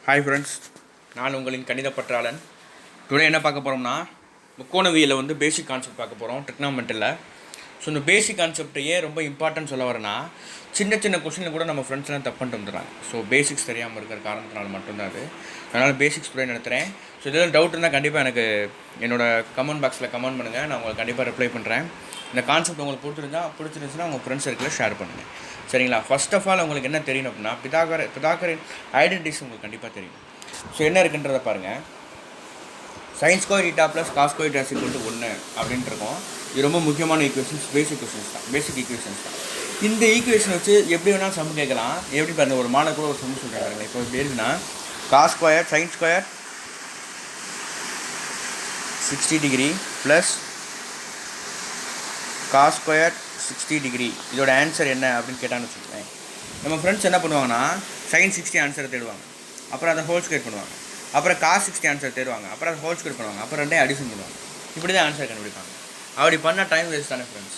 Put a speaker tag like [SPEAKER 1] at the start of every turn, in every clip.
[SPEAKER 1] Hi friends, நான் உங்களின் கணித பற்றாளன். டுடே என்ன பார்க்க போகிறோம்னா, முக்கோணவியலில் வந்து பேசிக் கான்செப்ட் பார்க்க போகிறோம் ட்ரிக்னாமெண்ட்டில். ஸோ இந்த பேசிக் கான்செப்டையே ரொம்ப இம்பார்ட்டன்ட் சொல்ல வரேன்னா, சின்ன சின்ன கொஸ்டினில் கூட நம்ம ஃப்ரெண்ட்ஸ்லாம் தப்பு பண்ணிட்டு வந்துடுறாங்க. ஸோ பேசிக்ஸ் தெரியாமல் இருக்கிற காரணத்தினால மட்டும்தான் அது. அதனால் பேசிக்ஸ் டுடே நடத்துகிறேன். ஸோ இதெல்லாம் டவுட் இருந்தால் கண்டிப்பாக எனக்கு என்னோடய கமெண்ட் பாக்ஸில் கமெண்ட் பண்ணுங்கள், நான் உங்களுக்கு கண்டிப்பாக ரிப்ளை பண்ணுறேன். இந்த கான்செப்ட் உங்களுக்கு பிடிச்சிருந்துச்சுன்னா உங்கள் ஃப்ரெண்ட்ஸ் சர்க்கிளில் ஷேர் பண்ணுங்கள். சரிங்களா? ஃபர்ஸ்ட் ஆஃப் ஆல் உங்களுக்கு என்ன தெரியணும் அப்படின்னா, பிதாகரின் ஐடென்டிட்டிஸ் உங்களுக்கு கண்டிப்பாக தெரியும். ஸோ என்ன இருக்குன்றதை பாருங்கள். sin square theta plus cos square theta equal to 1 அப்படின்ட்டு இருக்கும். இது ரொம்ப முக்கியமான ஈக்குவேஷன்ஸ், பேசிக் ஈக்குவேஷன்ஸ் தான். இந்த ஈக்குவேஷன் வச்சு எப்படி வேணாலும் சம் கேட்கலாம். எப்படி பாருங்கள், ஒரு மாடல் கூட ஒரு சம் சொல்கிறாங்க. இப்போ இப்படி இருக்குன்னா, cos square sine square 60 degree plus cos square 60 degree, இதோட ஆன்சர் என்ன அப்படின்னு கேட்டான்னு வச்சுக்கோங்க. நம்ம ஃப்ரெண்ட்ஸ் என்ன பண்ணுவாங்கன்னா, sin 60 ஆன்சரை தேடுவாங்க, அப்புறம் அதை ஹோல் ஸ்கொயர் பண்ணுவாங்க, அப்புறம் காஸ் 60 ஆன்சர் தேடுவாங்க, அப்புறம் அதை ஹோல் ஸ்கொயர் பண்ணுவாங்க, அப்புறம் ரெண்டே அடிஷன் பண்ணுவாங்க. இப்படி தான் ஆன்சர் கண்டுபிடிப்பாங்க. அப்படி பண்ணால் டைம் வேஸ்ட் தானே ஃப்ரெண்ட்ஸ்.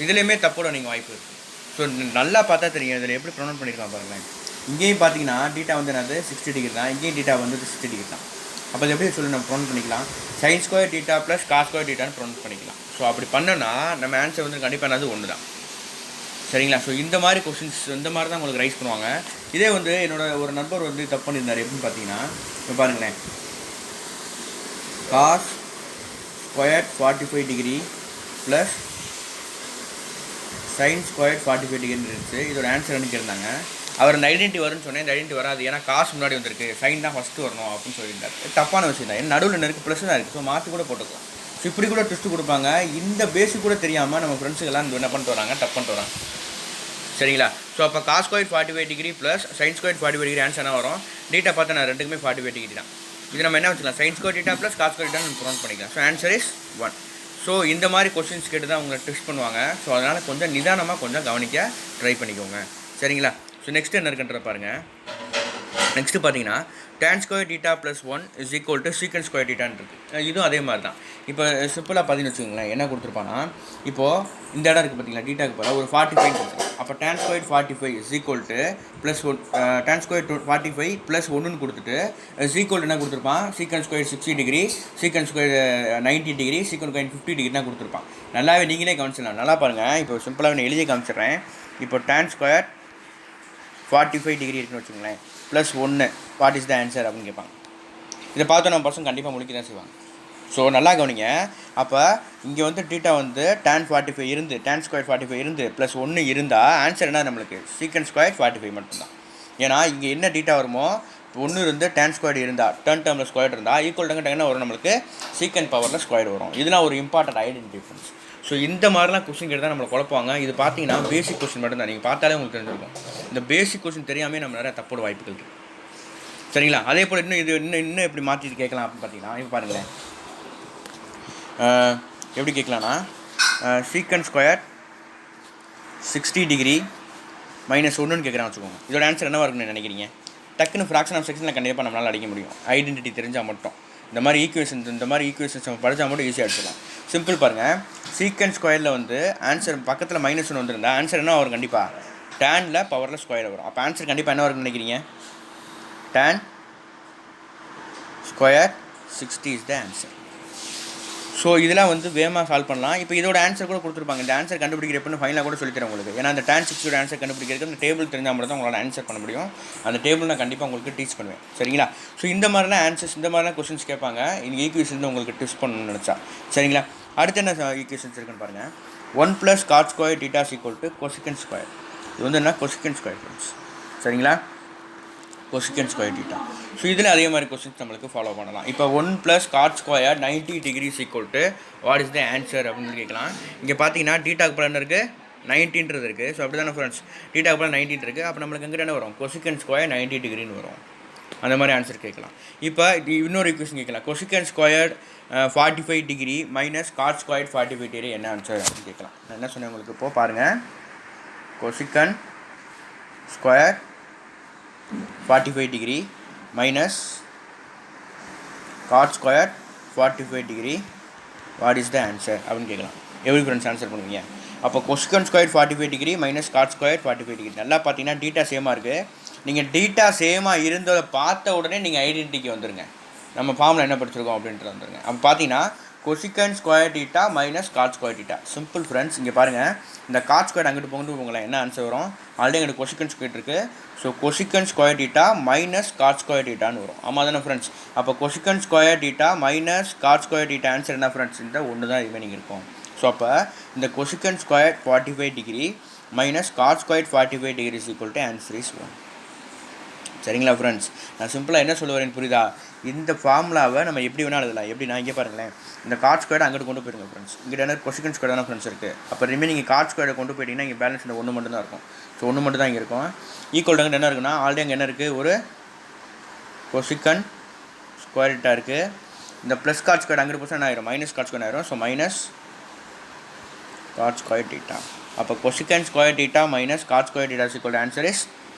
[SPEAKER 1] இதுலேயுமே தப்போட நீங்கள் வாய்ப்பு இருக்குது. ஸோ நல்லா பார்த்தா தெரியும் இதில் எப்படி ப்ரொனவுன்ஸ் பண்ணியிருக்காங்க பாருங்களேன். இங்கேயும் பார்த்தீங்கன்னா டீட்டா வந்து என்னது 60 டிகிரி தான், இங்கேயும் டீட்டா வந்து 60 டிகிரி தான். அப்போ அது எப்படி சொல்லி நம்ம ப்ரொனவுன்ஸ் பண்ணிக்கலாம், sin square theta plus cos square டீட்டான்னு ப்ரொனவுன்ஸ் பண்ணிக்கலாம். ஸோ அப்படி பண்ணோன்னா நம்ம ஆன்சர் வந்து கண்டிப்பாக என்னது 1 தான். சரிங்களா? ஸோ இந்த மாதிரி கொஸ்டின்ஸ் இந்த மாதிரி தான் உங்களுக்கு ரைஸ் பண்ணுவாங்க. இதே வந்து ஒரு நண்பர் வந்து தப்பு பண்ணியிருந்தார். எப்படின்னு பார்த்தீங்கன்னா, இப்போ பாருங்களேன், cos square 45 degree plus sine square 45 டிகிரின்னு இருந்துச்சு. இதோட ஆன்சர் என்ன கேட்டாங்க. அவர் அந்த ஐடென்டிட்டி வரும்னு சொன்னேன். இந்த ஐடென்டிட்டி வராது, ஏன்னா காசு முன்னாடி வந்திருக்கு, சைன் தான் ஃபஸ்ட்டு வரணும் அப்படின்னு சொல்லியிருந்தார். தப்பான விஷயம் தான். ஏன்னா நடுவில் இருக்குது, ப்ளஸ் தான் இருக்குது. ஸோ மாற்றி கூட போட்டுக்கலாம். ஸோ இப்படி கூட ட்விஸ்ட்டு கொடுப்பாங்க. இந்த பேசிக் கூட தெரியாமல் நம்ம ஃப்ரெண்ட்ஸுக்கெல்லாம் என்ன பண்ணிட்டு வராங்க, தப்பு பண்ணிட்டு வராங்க. சரிங்களா? ஸோ அப்போ cos square 45 degree plus sine square 45 degree answer என்ன வரும். டீட்டா பார்த்தா நான் ரெண்டுக்குமே 45 டிகிரி தான். இது நம்ம என்ன வச்சுக்கலாம், sine square theta plus cos square theta நம்ம ப்ரொனவுன்ஸ் பண்ணிக்கலாம். So answer is 1. ஸோ இந்த மாதிரி கொஸ்டின்ஸ் கேட்டு தான் உங்களை டெஸ்ட் பண்ணுவாங்க. ஸோ அதனால் கொஞ்சம் நிதானமாக கொஞ்சம் கவனிக்க ட்ரை பண்ணிக்கோங்க. சரிங்களா? ஸோ நெக்ஸ்ட் என்ன இருக்குன்ற பாருங்கள். நெக்ஸ்ட்டு பார்த்தீங்கன்னா, tan square theta plus 1 is equal to secant square டீட்டான்னு இருக்குது. இதுவும் அதே மாதிரி தான். இப்போ சிம்பிளாக பார்த்தீங்கன்னு வச்சுக்கோங்களேன், என்ன கொடுத்துருப்பான்னா, இப்போது இந்த இடம் இருக்குது பார்த்தீங்களா, டீட்டாக்கு போல ஒரு 45 கொடுத்துருக்கோம். அப்போ tan square 45 is equal to plus 1, tan square 45 plus 1ன்னு கொடுத்துட்டு இஸ் ஈக்குவல் என்ன கொடுத்துருப்பான், secant square 60 degree, secant square 90 degree, secant square 50 degree தான் கொடுத்துருப்பான். நல்லாவே நீங்களே கவனிச்சிடலாம். நல்லா பாருங்கள். இப்போ சிம்பிளாக நான் எழுதி காமிச்சிடுறேன். இப்போ tan ஸ்கொயர் 45 டிகிரி இருக்குன்னு வச்சுக்கோங்களேன், plus 1, what is the answer அப்படின்னு கேட்பாங்க. இதை பார்த்து நம்ம பர்சன் கண்டிப்பாக முடிக்க தான் செய்வாங்க. ஸோ நல்லா கவனிங்க. அப்போ இங்கே வந்து டீட்டா வந்து tan 45 இருந்து, tan ஸ்கொயர் 45 இருந்து ப்ளஸ் 1 இருந்தால் ஆன்சர் என்ன நம்மளுக்கு, சீக்கன் ஸ்கொயர் 45 மட்டும்தான். ஏன்னா இங்கே என்ன டீட்டா வருமோ, 1 இருந்து tan ஸ்கொயர் இருந்தால், டேர்மில் ஸ்கொயர் இருந்தால் ஈக்குவல் என்ன வரும் நம்மளுக்கு, சீக்கன் பவரில் ஸ்கொயர் வரும். இதெல்லாம் ஒரு இம்பார்ட்டன்ட் ஐடென்டி டிஃபரன்ஸ். ஸோ இந்த மாதிரிலாம் கொஸ்டின் கேட்டு தான் நம்மளை குழப்பாங்க. இது பார்த்தீங்கன்னா பேசிக் கொஸ்டின் மட்டும் தான். நீங்கள் பார்த்தாலே உங்களுக்கு தெரிஞ்சிருக்கும். இந்த பேசிக் கொஸ்டின் தெரியாமல் நம்ம நிறைய தப்போட வாய்ப்புகள் இருக்குது. சரிங்களா? அதே போல் இன்னும் எப்படி மாற்றிட்டு கேட்கலாம் அப்படின்னு பார்த்தீங்கன்னா, இப்போ பாருங்களேன், எப்படி கேட்கலான்னா, சீக்கன் ஸ்கொயர் 60 டிகிரி மைனஸ் 1ன்னு கேட்குறான்னு வச்சுக்கோங்க. இதோட ஆன்சர் என்னவாக இருக்குன்னு நினைக்கிறீங்க? டக்குன்னு ஃப்ராக்ஷன் ஆஃப் செக்ஷனில் கண்டிப்பாக நம்மளால் அடிக்க முடியும், ஐடென்டிட்டி தெரிஞ்சால் மட்டும். இந்த மாதிரி ஈக்குவேஷன்ஸ் நம்ம படித்தா மட்டும் ஈஸியாக அடிச்சிடலாம். சிம்பிள் பாருங்கள். சீக்கன் ஸ்கொயரில் வந்து ஆன்சர் பக்கத்தில் -1 வந்துருந்தா ஆன்சர் என்ன வரும், கண்டிப்பாக டேனில் பவரில் ஸ்கொயர் வரும். அப்போ ஆன்சர் கண்டிப்பாக என்ன வரும்னு நினைக்கிறீங்க, tan square 60 is the answer. So இதெல்லாம் வந்து வேகமாக சால்வ் பண்ணலாம். இப்போ இதோட ஆன்சர் கூட கொடுத்துருப்பாங்க. இந்த ஆன்சர் கண்டுபிடிக்கிறப்பன்னு ஃபைனலாக கூட சொல்லித்தரேன் உங்களுக்கு. ஏன்னா அந்த tan 60 ஆன்சர் கண்டுபிடிக்கிறதுக்கு அந்த டேபிள் தெரிஞ்சால் மட்டும் தான் உங்களால் ஆன்சர் பண்ண முடியும். அந்த டேபிள் நான் கண்டிப்பாக உங்களுக்கு டீச் பண்ணுவேன். சரிங்களா? ஸோ இந்த மாதிரிலாம் ஆன்சர்ஸ், இந்த மாதிரிலாம் கொஸ்டின்ஸ் கேட்பாங்க. இந்த ஈக்குவேஷன் உங்களுக்கு டெஸ்ட் பண்ணணும்னு நினச்சா. சரிங்களா? அடுத்து என்ன ஈக்குவேஷன்ஸ் இருக்குன்னு பாருங்கள். 1 + cot square theta equal to cosecant square. இது வந்து என்ன, கொசிகன் ஸ்கொயர் ஃப்ரெண்ட்ஸ். சரிங்களா? கொசிகன் ஸ்கொயர் டீட்டா. ஸோ இதில் அதே மாதிரி கொஸ்டின்ஸ் நம்மளுக்கு ஃபாலோ பண்ணலாம். இப்போ 1 + cot square 90 degree equal to what is the answer அப்படின்னு கேட்கலாம். இங்கே பார்த்தீங்கன்னா டீட்டாக்கு பலன் இருக்குது, 90ன்றது இருக்குது. ஸோ அப்படி தானே ஃப்ரெண்ட்ஸ், டீட்டாக்கு பலன் 90 இருக்குது. அப்போ நம்மளுக்கு எங்கே என்ன வரும், கொசிகன் ஸ்கொயர் 90 டிகிரின்னு வரும். அந்த மாதிரி ஆன்சர் கேட்கலாம். இப்போ இன்னொரு ஈக்குவேஷன் கேட்கலாம், cosecant square 45 degree minus cot square 45 degree என்ன ஆன்சர் அப்படின்னு கேட்கலாம். நான் என்ன சொன்னேன் உங்களுக்கு, இப்போது பாருங்கள். Cosecant square 45 degree minus cot square 45 degree, what is the answer அப்படின்னு கேட்கலாம். எப்படி ஃப்ரெண்ட்ஸ் ஆன்சர் பண்ணுவீங்க? அப்போ cosecant square 45 degree minus cot square 45 degree. நல்லா பார்த்தீங்கன்னா டீட்டா சேமாக இருக்குது. நீங்கள் டீட்டா சேமாக இருந்ததை பார்த்த உடனே நீங்கள் ஐடென்டிட்டிக்கு வந்துடுங்க. நம்ம ஃபார்மில் என்ன படிச்சிருக்கோம் அப்படின்ட்டு வந்துடுங்க. அப்போ பார்த்தீங்கன்னா cosecant square theta minus cot square theta. Simple friends. இங்கே பாருங்கள், இந்த காட் ஸ்கொயர் அங்கிட்டு போகிட்டு போங்களேன், என்ன ஆன்சர் வரும்? ஆல்ரெடி எங்களுக்கு கொசிகன் ஸ்கொயர் இருக்குது. So cosecant square theta minus cot square டீட்டான்னு வரும். ஆமாம் தானே ஃப்ரெண்ட்ஸ்? அப்போ cosecant square theta minus cot square theta answer என்ன ஃப்ரெண்ட்ஸ்? இந்த ஒன்று தான் ரிமைனிங் இருக்கும். ஸோ அப்போ இந்த cosecant square 45 degree minus cot square 45 degree is equal to answer is 1. சரிங்களா ஃப்ரெண்ட்ஸ்? நான் சிம்பிளாக என்ன சொல்ல வரேன்னு புரியுதா? இந்த ஃபார்முலாவை நம்ம எப்படி வேணால் எழுதலாம். எப்படின்னா இங்கே பாருங்களேன், இந்த காட் ஸ்கொயர் அங்கிட்டு கொண்டு போயிருங்க ஃப்ரெண்ட்ஸ். இங்கே என்ன கொசிகன் ஸ்கொயர் தானே ஃப்ரெண்ட்ஸ் இருக்குது. அப்போ ரிமைனிங் காட் ஸ்கொயரை கொண்டு போயிட்டீங்கன்னா இங்கே பேலன்ஸ் இந்த ஒன்று மட்டும் தான் இருக்கும். ஸோ ஒன்று மட்டும் தான் இங்கே இருக்கும். ஈக்குவல் அங்கிட்டு என்ன இருக்குன்னா ஆல்ரெடி அங்கே என்ன இருக்குது, ஒரு கொசிகன் ஸ்கொயர் டீட்டா இருக்குது. இந்த ப்ளஸ் காட் ஸ்கொயர் அங்கிட்டு போச்சு என்ன ஆயிரும்? மைனஸ் காட் ஸ்கொயர் ஆயிரும். So minus cot square theta. அப்போ cosecant square theta minus cot square theta is equal to answer is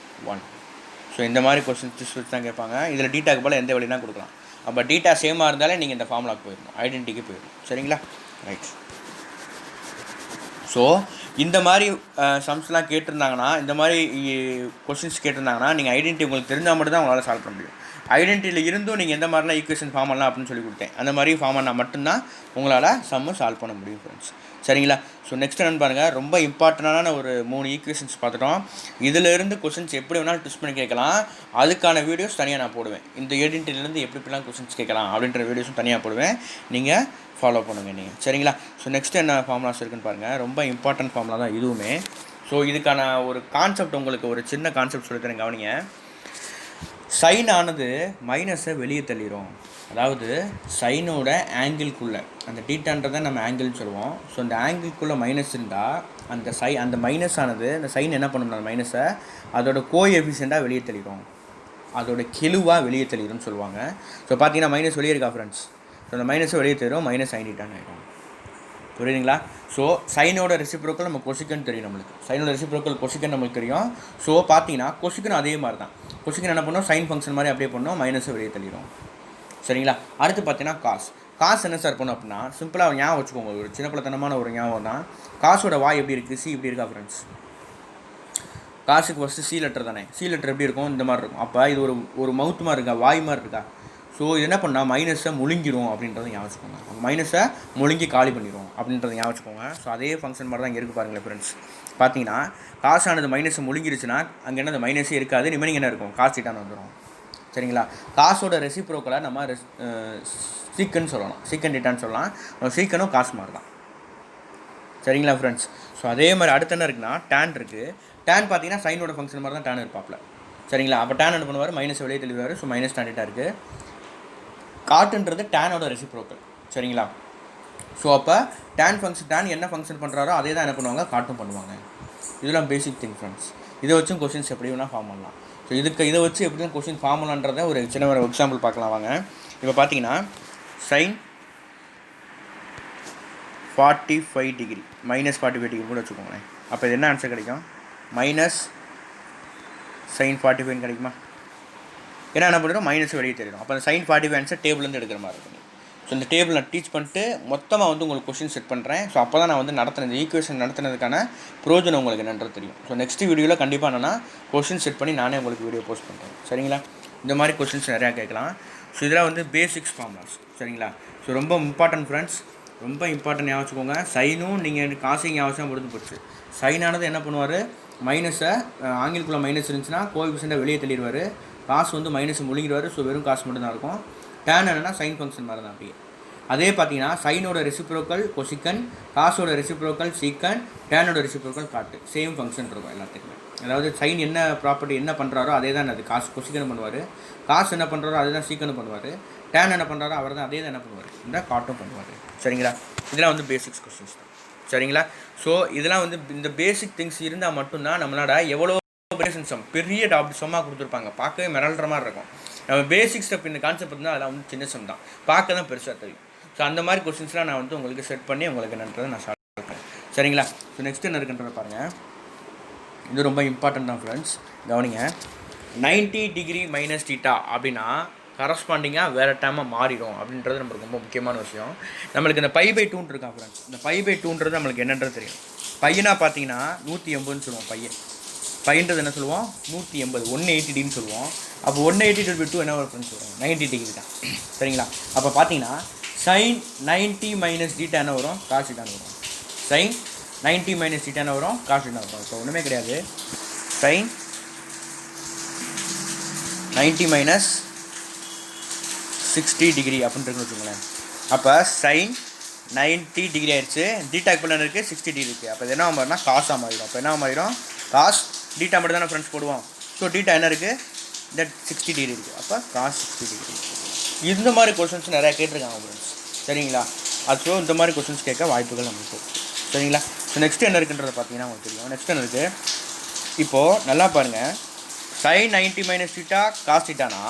[SPEAKER 1] 1. So இந்த மாதிரி கொஸ்டின்ஸ் வச்சு தான் கேட்பாங்க. இதில் டீட்டாக்கு போல் எந்த வழினா கொடுக்கலாம். அப்போ டீட்டா சேமாக இருந்தாலே நீங்கள் இந்த ஃபார்முலாக்கு போயிடணும், ஐடென்டிட்டிக்கு போயிடணும். சரிங்களா? ரைட். ஸோ இந்த மாதிரி சம்ஸ்லாம் கேட்டிருந்தாங்கன்னா, இந்த மாதிரி கொஸ்டின்ஸ் கேட்டிருந்தாங்கன்னா நீங்கள் ஐடென்டிட்டி உங்களுக்கு தெரிஞ்சால் மட்டும் தான் உங்களால் சால்வ் பண்ண முடியும். ஐடென்டிட்டியில் இருந்தும் நீங்கள் எந்த மாதிரிலாம் ஈக்குவேஷன் ஃபார்ம் பண்ணலாம் அப்படின்னு சொல்லி கொடுத்தேன். அந்த மாதிரி ஃபார்ம் பண்ணால் மட்டும்தான் உங்களால் சம்மை சால்வ் பண்ண முடியும் ஃப்ரெண்ட்ஸ். சரிங்களா? ஸோ நெக்ஸ்ட் என்னென்னு பாருங்கள், ரொம்ப இம்பார்ட்டண்டான ஒரு 3 ஈக்குவேஷன்ஸ் பார்த்துட்டோம். இதிலேருந்து கொஸ்டின்ஸ் எப்படி வேணாலும் ட்விஸ்ட் பண்ணி கேட்கலாம். அதுக்கான வீடியோஸ் தனியாக நான் போடுவேன். இந்த ஐடென்டிட்டிலேருந்து எப்படிலாம் கொஸ்டின்ஸ் கேட்கலாம் அப்படின்ற வீடியோஸும் தனியாக போடுவேன். நீங்கள் ஃபாலோ பண்ணுங்கள் நீங்கள். சரிங்களா? ஸோ நெக்ஸ்ட் என்ன ஃபார்முலாஸ் இருக்குன்னு பாருங்கள். ரொம்ப இம்பார்ட்டன்ட் ஃபார்முலா தான் இதுவுமே. ஸோ இதுக்கான ஒரு கான்செப்ட், உங்களுக்கு ஒரு சின்ன கான்செப்ட் சொல்லித்தரேன், கவனிங்க. சைன் ஆனது மைனஸை வெளியே தள்ளிடும். அதாவது சைனோட ஆங்கிள்குள்ளே, அந்த டீட்டான்றதை நம்ம ஆங்கிள்னு சொல்லுவோம். ஸோ அந்த ஆங்கிள்குள்ளே மைனஸ் இருந்தால் அந்த மைனஸ் ஆனது அந்த சைன் என்ன பண்ணணும், அந்த மைனஸை அதோட கோஎஃபிஷியண்ட்டாக வெளியே தள்ளிடும், அதோட கெழுவாக வெளியே தள்ளிடும்னு சொல்லுவாங்க. ஸோ பார்த்தீங்கன்னா மைனஸ் வெளியே இருக்கா ஃப்ரெண்ட்ஸ்? ஸோ அந்த மைனஸை வெளியே தள்ளிடும், மைனஸ் சைன் டீட்டான்னு ஆகிடும். புரியுதுங்களா? ஸோ சைனோட ரெசிப்ரோக்கல் நம்ம கொசிக்கன் தெரியும். நம்மளுக்கு சைனோட ரெசிப்ரோக்கல் கொசிக்கன் நம்மளுக்கு தெரியும். ஸோ பார்த்தீங்கன்னா கொசிக்கன் அதே மாதிரி தான். கொசிக்கன் என்ன பண்ணோம், சைன் ஃபங்க்ஷன் மாதிரி அப்படியே பண்ணோம், மைனஸை வெளியே தள்ளிடும். சரிங்களா? அடுத்து பார்த்தீங்கன்னா காசு என்ன சார் பண்ணும் அப்படின்னா, சிம்பிளாக ஞாபகம் வச்சுக்கோங்க, ஒரு சின்ன பிள்ளைத்தனமான ஒரு ஞாபகம் தான். காசோட வாய் எப்படி இருக்குது, சி இப்படி இருக்கா ஃப்ரெண்ட்ஸ்? காசுக்கு ஃபஸ்ட்டு சி லெட்டர் தானே. சி லெட்டர் எப்படி இருக்கும், இந்த மாதிரி இருக்கும். அப்போ இது ஒரு மவுத் மாதிரி இருக்கா, வாய் மாதிரி இருக்கா? ஸோ இது என்ன பண்ணால் மைனஸை முழுங்கிடும் அப்படின்றத ஞாபகம் வச்சுக்கோங்க. மைனஸை முழுங்கி காலி பண்ணிடும் அப்படின்றத ஞாபகம் வச்சுக்கோங்க. ஸோ அதே ஃபங்க்ஷன் மாதிரி தான் இங்கே இருக்குது பாருங்களேன் ஃப்ரெண்ட்ஸ். பார்த்தீங்கன்னா காசானது மைனஸை முழுங்கிருச்சுன்னா அங்கே என்ன, அந்த மைனஸே இருக்காது, ரிமைனிங் என்ன இருக்கும், காசு டீட்டான்னு வந்துடும். சரிங்களா? காசோட ரெசிப்ரோக்கலை நம்ம சீக்கன்னு சொல்லலாம், சீக்கன் டீட்டான்னு சொல்லலாம். சீக்கனும் காசு மாதிரி தான். சரிங்களா ஃப்ரெண்ட்ஸ்? ஸோ அதே மாதிரி அடுத்து என்ன இருக்குன்னா டேன் இருக்குது. டேன் பார்த்தீங்கன்னா சைனோட ஃபங்க்ஷன் மாதிரி தான் டேன் இருப்பாப்ல. சரிங்களா? அப்போ டேன் என்ன பண்ணுவார், மைனஸ் வெளியே தெளிவார். ஸோ மைனஸ் டேன் டீட்டா இருக்குது. காட்டுன்றது டேனோட ரெசிப்ரோக்கல். சரிங்களா? ஸோ அப்போ டேன் ஃபங்க்ஷன், டேன் என்ன ஃபங்க்ஷன் பண்ணுறாரோ அதே தான் என்ன பண்ணுவாங்க, காட்டும் பண்ணுவாங்க. இதெல்லாம் பேசிக் திங் ஃப்ரெண்ட்ஸ். இதை வச்சும் கொஸ்டின்ஸ் எப்படி வேணால் ஃபார்ம் பண்ணலாம். ஸோ இதை வச்சு எப்படி தான் கொஸ்டின் ஃபார்ம் பண்ணலான்றதை ஒரு சின்ன ஒரு எக்ஸாம்பிள் பார்க்கலாம் வாங்க. இப்போ பார்த்தீங்கன்னா சைன் 45 டிகிரி மைனஸ் 45 டிகிரி கூட வச்சுக்கோங்களேன். அப்போ இது என்ன ஆன்சர் கிடைக்கும், மைனஸ் சைன் 45 கிடைக்குமா? ஏன்னா என்ன பண்ணிடும், மைனஸ் வெளியே தெரியும். அப்போ அந்த சைன் 45 ஆன்சர் டேபிள்லேருந்து எடுக்கிற மாதிரி இருக்கும். ஸோ இந்த டேபிள் நான் டீச் பண்ணிட்டு மொத்தமாக உங்களுக்கு கொஸ்டின் செட் பண்ணுறேன். ஸோ அப்போ தான் நான் நடத்தினது ஈக்குவேஷன் நடத்தினதுக்கான ப்ரோஜனம் உங்களுக்கு என்னன்றது தெரியும். ஸோ நெக்ஸ்ட் வீடியோவில் கண்டிப்பாக என்னன்னா கொஸ்டின் செட் பண்ணி நானே உங்களுக்கு வீடியோ போஸ்ட் பண்ணுறேன். சரிங்களா? இந்த மாதிரி கொஸ்டின்ஸ் நிறையா கேட்கலாம். ஸோ இதெல்லாம் பேசிக்ஸ் ஃபார்முலாஸ். சரிங்களா? ஸோ ரொம்ப இம்பார்ட்டன்ட் ஃப்ரெண்ட்ஸ், ரொம்ப இம்பார்ட்டன்ட் ஞாபகம் வச்சுக்கோங்க. சைனும் நீங்கள் காசையும் ஞாபகம் முடிஞ்சு போச்சு. சைனானது என்ன பண்ணுவார், மைனஸை ஆங்கிலக்குள்ளே மைனஸ் இருந்துச்சுன்னா கோஎஃபிஷியண்ட்டை வெளியே தள்ளிடுவார். காசு மைனஸ் முழுங்கிடுவார். ஸோ வெறும் காசு மட்டும் தான் இருக்கும். டேன் என்னன்னா சைன் ஃபங்க்ஷன் மாதிரி தான். அப்படியே அதே பார்த்தீங்கன்னா சைனோட ரெசிப்ரோக்கல் கொசிக்கன், காசோட ரெசிப்ரோக்கல் சீக்கன், டேனோட ரெசிப்ரோக்கல் காட்டு. சேம் ஃபங்க்ஷன் இருக்கும் எல்லாத்துக்குமே. அதாவது சைன் என்ன ப்ராப்பர்ட்டி என்ன பண்ணுறாரோ அதே தான் அது காசு கொசிக்கன் பண்ணுவார். காசு என்ன பண்ணுறாரோ அதே தான் சீக்கன் பண்ணுவார். டேன் என்ன பண்ணுறாரோ அவர் தான் அதே தான் என்ன பண்ணுவார், இந்த காட்டும் பண்ணுவார். சரிங்களா? இதெல்லாம் பேசிக்ஸ் கொஸ்டின்ஸ் தான். சரிங்களா? ஸோ இதெல்லாம் இந்த பேசிக் திங்ஸ் இருந்தால் மட்டும்தான் நம்மளோட எவ்வளோ பெரிய டாபிக் சம்மாக கொடுத்துருப்பாங்க, பார்க்கவே மிரள்ற மாதிரி இருக்கும். நம்ம பேசிக் ஸ்டெப் இந்த கான்செப்ட் இருந்தால் அதெல்லாம் சின்ன சம் தான், பார்க்க தான் பெருசாக தெரியும். ஸோ அந்த மாதிரி கொஸ்டின்ஸ்லாம் நான் உங்களுக்கு செட் பண்ணி உங்களுக்கு என்னன்றதை நான் சால்வ் பண்ணுறேன். சரிங்களா? ஸோ நெக்ஸ்ட் என்ன இருக்குன்றதை பாருங்கள். இது ரொம்ப இம்பார்ட்டன்ட் தான் ஃப்ரெண்ட்ஸ், கவனிங்க. 90 டிகிரி மைனஸ் டீட்டா அப்படின்னா கரஸ்பாண்டிங்காக வேறு டைமாக மாறிடும் அப்படின்றது நம்மளுக்கு ரொம்ப முக்கியமான விஷயம். நம்மளுக்கு இந்த π/2 இருக்கா ஃப்ரெண்ட்ஸ், இந்த π/2 நம்மளுக்கு என்னன்றது தெரியும். பையனாக பார்த்தீங்கன்னா 180ன்னு சொல்லுவோம். பையன் பைன்றது என்ன சொல்லுவோம் 180 180 சொல்லுவோம். அப்போ 180 / 2 என்ன வரும் ஃப்ரெண்ட்ஸ் வரும் 90 டிகிரி தான். சரிங்களா? அப்போ பார்த்தீங்கன்னா sin 90 - θ என்ன வரும் cos θ வரும். sin 90 - θ என்ன வரும் cos θ வரும். இப்போ ஒன்றுமே கிடையாது. sin 90 - 60 டிகிரி அப்படின்னு இருக்குன்னு வச்சுக்கோங்களேன். அப்போ sin 90 டிகிரி ஆயிடுச்சு. தீட்டாக்கு பிள்ளை இருக்குது 60 டிகிரி இருக்குது. அப்போ இது என்ன மாறினா காசாக மாறிடும். அப்போ என்ன மாறிடும் காஸ் டீட்டா மட்டும் தானே ஃப்ரெண்ட்ஸ் போடுவோம். ஸோ டீட்டா என்ன இருக்குது தட் 60 டிகிரி இருக்குது. அப்போ காஸ் 60 டிகிரி. இந்த மாதிரி கொஸ்டின்ஸ் நிறையா கேட்டிருக்காங்க ஃப்ரெண்ட்ஸ். சரிங்களா? அது ஸோ இந்த மாதிரி கொஸ்டின்ஸ் கேட்க வாய்ப்புகள் நமக்கு. சரிங்களா? ஸோ நெக்ஸ்ட் என்ன இருக்குன்றதை பார்த்தீங்கன்னா உங்களுக்கு தெரியும். நெக்ஸ்ட் என்ன இருக்குது இப்போது நல்லா பாருங்கள். sin 90 - θ cos θனா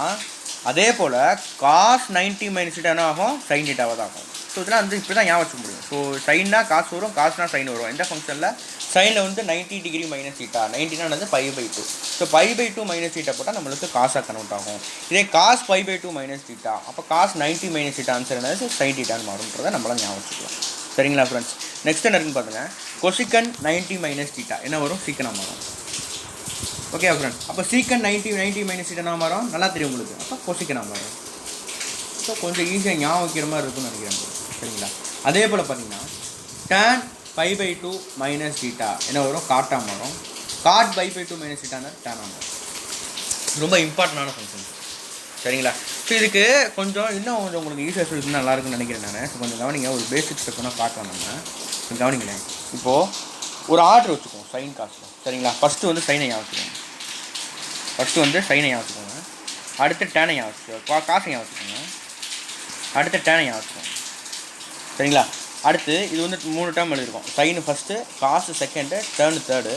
[SPEAKER 1] அதே போல் cos 90 - θ என்ன ஆகும் sin θவாக தான் ஆகும். ஸோ இதெல்லாம் வந்து இப்படி தான் ஞாபகம் வச்சுக்க முடியும். ஸோ சைன்னா காசு வரும், காசுனா சைன் வரும். எந்த ஃபங்க்ஷனில் சைனில் வந்து 90 டிகிரி - θ 90னா வந்து π/2. ஸோ π/2 - θ போட்டால் நம்மளுக்கு காசாக கன்வெர்ட் ஆகும். இதே cos π/2 - θ அப்போ cos 90 - θ ஆன்சர் என்னது sin θன்னு மாறும்ன்றதை நம்மளாம் ஞாபகம் வச்சுக்கலாம். சரிங்களா ஃப்ரெண்ட்ஸ்? நெக்ஸ்ட் என்ன இருக்குன்னு பாருங்க. கொசிக்கன் 90 - θ என்ன வரும் சீக்கனாக மாறும். Okay friends? அப்போ சீக்கன் 90 - θ என்ன மாறும் நல்லா தெரியும் உங்களுக்கு. அப்போ கொசிக்கனாக மாறும். ஸோ கொஞ்சம் ஈஸியாக ஞாபகம் வைக்கிற மாதிரி இருக்குன்னு நினைக்கிறேன். சரிங்களா? அதே போல் பார்த்தீங்கன்னா tan π/2 - θ என்ன வரும் காட்டாக மாறும். cot π/2 - θனா டேனாக மாறும். ரொம்ப இம்பார்ட்டண்டான ஃபங்க்ஷன். சரிங்களா? ஸோ இதுக்கு கொஞ்சம் இன்னும் கொஞ்சம் உங்களுக்கு ஈஸியாக சொல்லிட்டு நல்லா இருக்குன்னு நினைக்கிறேன் நான். ஸோ கொஞ்சம் கவனிங்க. ஒரு பேசிக் ஸ்டெப்னா பார்க்கலாம் நம்ம. கவனிங்களேன். இப்போது ஒரு ஆர்டர் வச்சுக்கோங்க சைன் காசில். சரிங்களா? ஃபஸ்ட்டு வந்து சைனை ஞாபகம் வச்சுக்கோங்க. அடுத்து டேனை ஞாபகம் வச்சுக்கோங்க. காசை ஞாபகம் வச்சுக்கோங்க. அடுத்து டேனை ஞாபகம் வச்சுக்கோங்க. சரிங்களா? அடுத்து இது வந்து 3 டேர்ம் எழுதிருக்கோம். சைனு ஃபஸ்ட்டு, காசு செகண்டு, டேர்னு தேர்டு,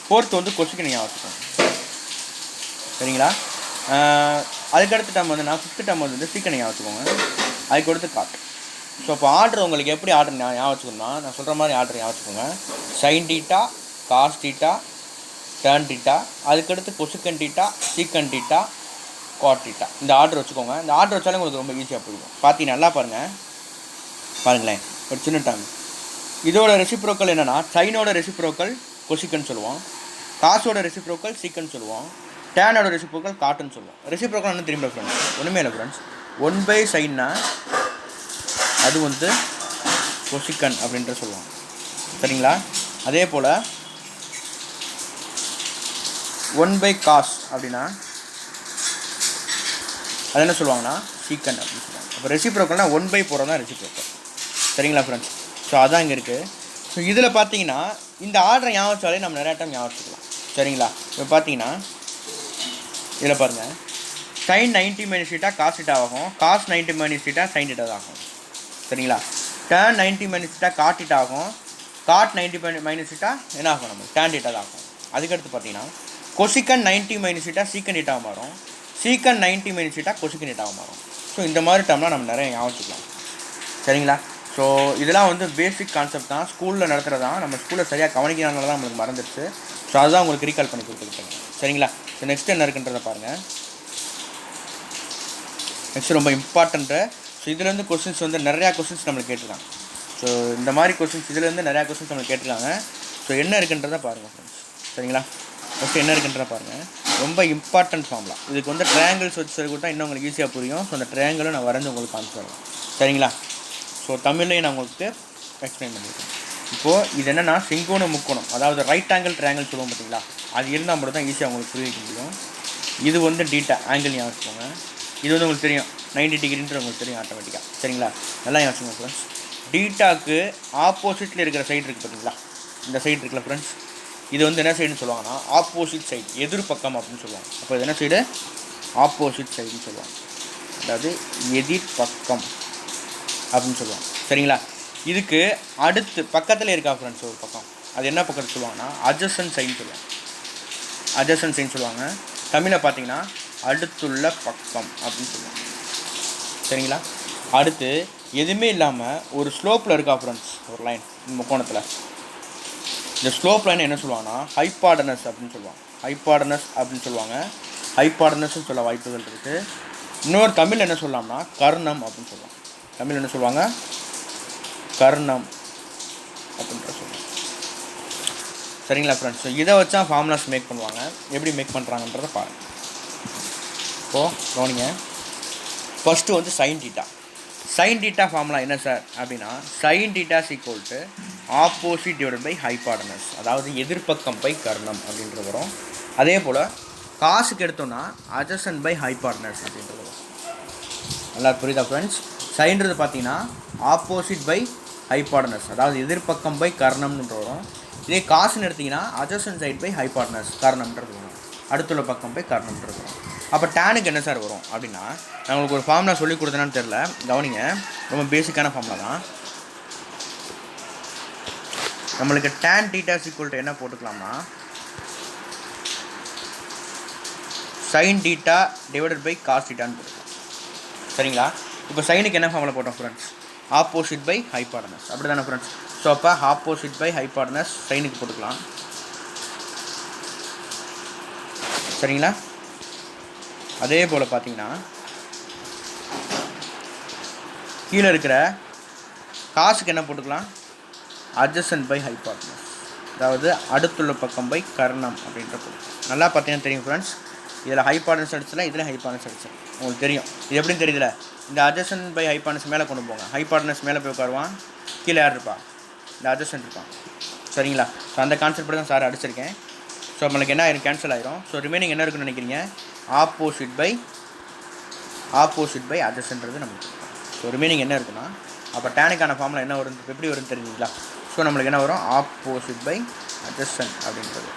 [SPEAKER 1] ஃபோர்த்து வந்து கொஸ்டின் ஞாபகம் வச்சுக்கோங்க. சரிங்களா? அதுக்கடுத்த டேர்ம் வந்து நான் 5th டேர்ம் வந்து சீக்கனை ஞாபகம் வச்சுக்கோங்க. அதுக்கு அடுத்து காட். ஸோ இப்போ ஆர்டர் உங்களுக்கு எப்படி ஆர்டர் ஞாபகம் வச்சுக்கணும்னா நான் சொல்கிற மாதிரி ஆர்டர் ஞாபகம் வச்சுக்கோங்க. sin θ, cos θ, tan θ, அதுக்கடுத்து கொசிக்கன் θ, சீக்கன் θ, cot θ. இந்த ஆர்டர் வச்சுக்கோங்க. இந்த ஆர்டர் வச்சாலே உங்களுக்கு ரொம்ப ஈஸியாக போயிடும். பார்த்தீங்கன்னா நல்லா பாருங்களேன். ஒரு சின்ன டைம். இதோட ரெசிப்ரோக்கல் என்னென்னா சைனோட ரெசிப்ரோக்கல் கொசிக்கன் சொல்லுவோம், காசோட ரெசிப்ரோக்கல் சீக்கன் சொல்லுவோம், டேனோட ரெசிப்ரோக்கல் காட்டுன்னு சொல்லுவோம். ரெசிப்ரோக்கல் என்ன தெரியுமா ஃப்ரெண்ட்ஸ்? ஒன்றுமே இல்லை ஃப்ரெண்ட்ஸ். 1/sin அது வந்து கொசிக்கன் அப்படின்ற சொல்லுவோம். சரிங்களா? அதே போல் 1/cos அப்படின்னா அது என்ன சொல்லுவாங்கன்னா சீக்கன் அப்படின்னு சொல்லுவாங்க. அப்போ ரெசிப்ரோக்கல்னா 1/4 போகிறது தான் ரெசிப்ரோக்கல். சரிங்களா ஃப்ரெண்ட்ஸ்? ஸோ அதான் இங்கே இருக்குது. ஸோ இதில் பார்த்தீங்கன்னா இந்த ஆர்டரை ஞாபகம் வச்சாலே நம்ம நிறையா டைம் ஞாபகம் வச்சுக்கலாம். சரிங்களா? இப்போ பார்த்தீங்கன்னா இதில் பாருங்கள். sin 90 - θ cos θ ஆகும், cos 90 - θ sin θ ஆகும். சரிங்களா? tan 90 - θ cot θ ஆகும், cot 90 - θ என்ன ஆகும் நம்ம tan θ ஆகும். அதுக்கடுத்து பார்த்தீங்கன்னா கொசிக்கன் 90 - θ சீக்கன் θ மாறும், சீக்கன் 90 - θ கொசிக்கன் θ மாறும். ஸோ இந்த மாதிரி டேர்ம்லாம் நம்ம நிறைய ஞாபகம் வச்சுக்கலாம். சரிங்களா? ஸோ இதெல்லாம் வந்து பேசிக் கான்செப்ட் தான், ஸ்கூலில் நடத்துகிறது தான். நம்ம ஸ்கூலில் சரியாக கவனிக்கிறனால தான் நம்மளுக்கு மறந்துடுச்சு. ஸோ அதுதான் உங்களுக்கு ரீகால் பண்ணி கொடுத்துருக்கேன். சரிங்களா? ஸோ நெக்ஸ்ட் என்ன இருக்குன்றதை பாருங்கள். நெக்ஸ்ட் ரொம்ப இம்பார்ட்டண்ட்டு. ஸோ இதுலேருந்து கொஸ்டின்ஸ் வந்து நிறையா கொஸ்டின்ஸ் நம்மளுக்கு கேட்டிருக்காங்க. ஸோ இந்த மாதிரி கொஸ்டின்ஸ் இதுலேருந்து நிறையா கொஸ்டின்ஸ் நம்மளுக்கு கேட்டிருக்காங்க. ஸோ என்ன இருக்குன்றதை பாருங்கள் ஃப்ரெண்ட்ஸ். சரிங்களா? ஃபஸ்ட்டு என்ன இருக்குன்றதை பாருங்கள். ரொம்ப இம்பார்ட்டன்ட் ஃபார்முலா. இதுக்கு வந்து ட்ரையாங்கிள்ஸ் வச்சு சொல்லி கொடுத்தா இன்னும் உங்களுக்கு ஈஸியாக புரியும். ஸோ அந்த ட்ரையாங்கிளும் நான் வரைஞ்சி உங்களுக்கு காமிச்சிடுறேன். சரிங்களா? ஸோ தமிழ்லையும் நான் உங்களுக்கு எக்ஸ்பிளைன் பண்ணியிருக்கேன். இப்போது இது என்னென்னா செங்கோண முக்கோணம், அதாவது ரைட் ஆங்கிள் ட்ரையாங்கிள் சொல்லுவோம் பார்த்தீங்களா? அது இருந்தால் மட்டும் தான் ஈஸியாக உங்களுக்கு புரிய வைக்க முடியும். இது வந்து டீட்டா ஆங்கிள் ஞாபகம் வச்சுக்கோங்க. இது வந்து உங்களுக்கு தெரியும் 90 டிகிரின்ற உங்களுக்கு தெரியும் ஆட்டோமேட்டிக்காக. சரிங்களா? நல்லா ஞாபகம் வச்சுக்கோங்க ஃப்ரெண்ட்ஸ். டீட்டாக்கு ஆப்போசிட்டில் இருக்கிற சைடு இருக்குது பார்த்தீங்களா? இந்த சைடு இருக்குல்ல ஃப்ரெண்ட்ஸ், இது வந்து என்ன சைடுன்னு சொல்லுவாங்கன்னா ஆப்போசிட் சைடு, எதிர் பக்கம் அப்படின்னு சொல்லுவாங்க. அப்போ இது என்ன சைடு? ஆப்போசிட் சைடுன்னு சொல்லுவாங்க, அதாவது எதிர் பக்கம் அப்படின்னு சொல்லுவாங்க. சரிங்களா? இதுக்கு அடுத்து பக்கத்தில் இருக்கா ஃப்ரெண்ட்ஸ் ஒரு பக்கம், அது என்ன பக்கத்தில் சொல்லுவாங்கன்னா அட்ஜசன்ட் சைடுன்னு சொல்லுவாங்க. அட்ஜசன்ட் சைடுன்னு சொல்லுவாங்க. தமிழில் பார்த்தீங்கன்னா அடுத்துள்ள பக்கம் அப்படின்னு சொல்லுவாங்க. சரிங்களா? அடுத்து எதுவுமே இல்லாமல் ஒரு ஸ்லோப்பில் இருக்கா ஃப்ரெண்ட்ஸ் ஒரு லைன் முக்கோணத்தில், இந்த ஸ்லோப் லைன் என்ன சொல்லுவாங்கன்னா ஹைபார்டனஸ் அப்படின்னு சொல்லுவாங்க. ஹைபார்டனஸ் அப்படின்னு சொல்லுவாங்க. ஹைபார்டனஸ்ன்னு சொல்ல வாய்ப்புகள் இருக்குது. இன்னொரு தமிழ் என்ன சொல்லலாம்னா கர்ணம் அப்படின்னு சொல்லுவாங்க. தமிழ் என்ன சொல்லுவாங்க? கர்ணம் அப்படின்ற சொல்லுவாங்க. சரிங்களா ஃப்ரெண்ட்ஸ்? ஸோ இதை வச்சா ஃபார்முலாஸ் மேக் பண்ணுவாங்க. எப்படி மேக் பண்ணுறாங்கன்றதை பாருங்கள். இப்போது கவனிங்க. ஃபஸ்ட்டு வந்து sine theta. Sine theta formula என்ன சார் அப்படின்னா, sine theta equal to opposite divided by hypotenuse, அதாவது எதிர்பக்கம் பை கர்ணம் அப்படின்றது வரும். அதே போல் காசுக்கு எடுத்தோன்னா அட்ஜசன்ட் பை ஹைபார்டனஸ் அப்படின்றது வரும். நல்லா புரியுதா ஃப்ரெண்ட்ஸ்? சைன்றது பார்த்தீங்கன்னா ஆப்போசிட் பை ஹைபார்டனஸ், அதாவது எதிர்பக்கம் பை கர்ணம்ன்ற வரும். இதே காசுன்னு எடுத்திங்கன்னா அட்ஜசன்ட் சைட் பை ஹைபார்டனஸ், கர்ணம்ன்றது வரும். அடுத்துள்ள பக்கம் பை கர்ணம்ன்றது வரும். அப்போ டேனுக்கு என்ன சார் வரும் அப்படின்னா, நான் உங்களுக்கு ஒரு ஃபார்முலா சொல்லி கொடுத்தேனான்னு தெரில, கவனிங்க. ரொம்ப பேசிக்கான ஃபார்முலா தான். நம்மளுக்கு டேன் டீட்டா ஈக்குவல் டு என்ன போட்டுக்கலாம்னா, sine theta divided by cos டீட்டான்னு போட்டுக்கலாம். சரிங்களா? இப்போ சைனுக்கு என்ன ஃபார்முலா போட்டோம் ஃப்ரெண்ட்ஸ்? ஆப்போசிட் பை ஹைபார்டனஸ், அப்படி தானே ஃப்ரெண்ட்ஸ்? ஸோ அப்போ ஆப்போசிட் பை ஹைபார்டனஸ் சைனுக்கு போட்டுக்கலாம். சரிங்களா? அதே போல் பார்த்தீங்கன்னா கீழே இருக்கிற காசுக்கு என்ன போட்டுக்கலாம்? அட்ஜசன்ட் பை ஹைபார்டனஸ், அதாவது அடுத்துள்ள பக்கம் பை கர்ணம் அப்படின்ற போட்டுக்கலாம். நல்லா பார்த்தீங்கன்னா தெரியும் ஃப்ரெண்ட்ஸ், இதில் ஹைபார்டனஸ் அடிச்சலாம், இதில் ஹைபார்டனஸ் அடிச்சலாம். உங்களுக்கு தெரியும் இது எப்படின்னு தெரியுதுல. இந்த அட்ஜசன்ட் பை ஹைபார்டனஸ் மேலே கொண்டு போங்க, ஹைபார்டனஸ் மேலே போய் உட்காருவான், கீழே யார் இருப்பா? இந்த அட்ஜசன்ட் இருப்பான். சரிங்களா? ஸோ அந்த கான்செப்ட் தான் சார் அடிச்சிருக்கேன். ஸோ நம்மளுக்கு என்ன ஆயிரும்? கேன்சல் ஆயிரும். ஸோ ரிமைனிங் என்ன இருக்குன்னு நினைக்கிறீங்க? ஆப்போசிட் பை அட்ஜசன்ட்றது நமக்கு. ஸோ ரிமைனிங் என்ன இருக்குன்னா, அப்போ டேனுக்கான ஃபார்முலா என்ன வரும், எப்படி வரும்னு தெரிஞ்சுங்களா? ஸோ நம்மளுக்கு என்ன வரும்? ஆப்போசிட் பை அட்ஜசன்ட் அப்படின்றது.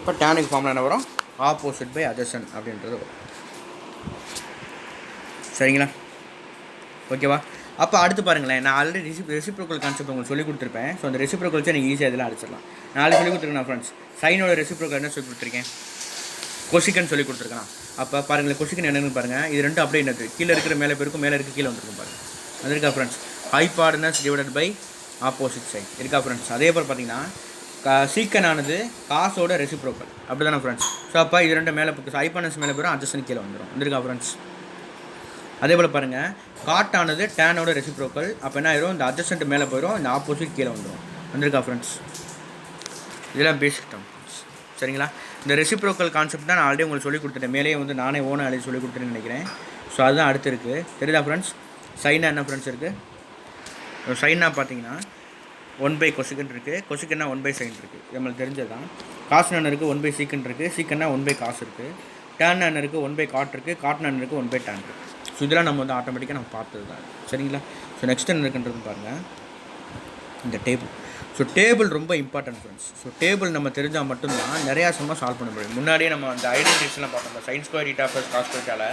[SPEAKER 1] இப்போ டேனுக்கு ஃபார்முலா என்ன வரும்? ஆப்போசிட் பை அட்ஜசன்ட் அப்படின்றது வரும். சரிங்களா? ஓகேவா? அப்போ அடுத்து பாருங்களேன், நான் ஆல்ரெடி ரெசிப்ரோக்கல் கான்செப்ட் உங்களுக்கு சொல்லி கொடுத்துருப்பேன். ஸோ அந்த ரெசிப்ரோக்கல்ஸை நீங்கள் ஈஸியாக இதெல்லாம் அடிச்சிடலாம். நான் ஆல்ரெடி சொல்லி கொடுத்துருக்கேன் ஃப்ரெண்ட்ஸ். சைனோட ரெசிப்ரோக்கல் என்ன சொல்லி கொடுத்துருக்கேன்? கொசிக்கன் சொல்லி கொடுத்துருக்கேன். அப்போ பாருங்களேன், கொசிக்கன் என்னென்னு பாருங்கள். இது ரெண்டும் அப்படியே என்னது? கீழே இருக்கிற மேலே போயிருக்கும், மேலே இருக்க கீழே வந்துருக்கும் பாருங்கள். அது இருக்கா friends? Hypotenuse divided by opposite side இருக்கா ஃப்ரெண்ட்ஸ்? அதே போல் பார்த்தீங்கன்னா சீக்கன் ஆனது காசோட ரெசிப்ரோக்கல், அப்படி தானே ஃப்ரெண்ட்ஸ்? ஸோ அப்போ இது ரெண்டு மேலே ஹைபார்டனஸ் மேலே போயிடும், அட்ஜசன்ட் கீழே வந்துடும். வந்துருக்கா ஃப்ரெண்ட்ஸ்? அதே போல் பாருங்கள், காட்டானது டேனோட ரெசிப்ரோக்கல், அப்போ என்ன ஆயிரும்? இந்த அட்ஜசன்ட் மேலே போயிடும், இந்த ஆப்போசிட் கீழே வந்துடும். வந்துருக்கா ஃப்ரெண்ட்ஸ்? இதெல்லாம் பேசிக் டேர்ம் ஃப்ரெண்ட்ஸ். சரிங்களா? இந்த ரெசிப்ரோக்கல் கான்செப்ட் தான் நான் ஆல்ரெடி உங்களுக்கு சொல்லி கொடுத்துட்டேன். மேலே வந்து நானே ஓனாக எழுதி சொல்லி கொடுத்துட்டேன்னு நினைக்கிறேன். ஸோ அதுதான் அடுத்து இருக்குது. தெரியுதா ஃப்ரெண்ட்ஸ்? சைனா என்ன ஃப்ரெண்ட்ஸ் இருக்குது? சைனா பார்த்தீங்கன்னா 1 பை கொசிக்கன் இருக்குது, கொசிக்கன்னா 1 பை சைன் இருக்குது. நம்மளுக்கு தெரிஞ்சது தான். காசு என்ன இருக்குது? 1 பை சீக்கன் இருக்குது, சீக்கன்னா 1 பை காசு இருக்குது, டேன் என்ன இருக்குது? 1 பை காட் இருக்குது, காட்டன் என்ன இருக்குது? 1 பை டேன் இருக்குது. ஸோ இதெல்லாம் நம்ம வந்து ஆட்டோமேட்டிக்காக நம்ம பார்த்தது தான். சரிங்களா? ஸோ நெக்ஸ்ட் என்ன இருக்குன்றது பாருங்கள், இந்த டேபிள். ஸோ டேபிள் ரொம்ப இம்பார்ட்டன்ட் ஃப்ரெண்ட்ஸ். ஸோ டேபிள் நம்ம தெரிஞ்சால் மட்டும்தான் நிறையா சம்மா சால்வ் பண்ண முடியும். முன்னாடியே நம்ம அந்த ஐடென்டிட்டிஸ்லாம் பார்த்தோம். Sine square theta plus cos ஸ்கொயர்ட்டால்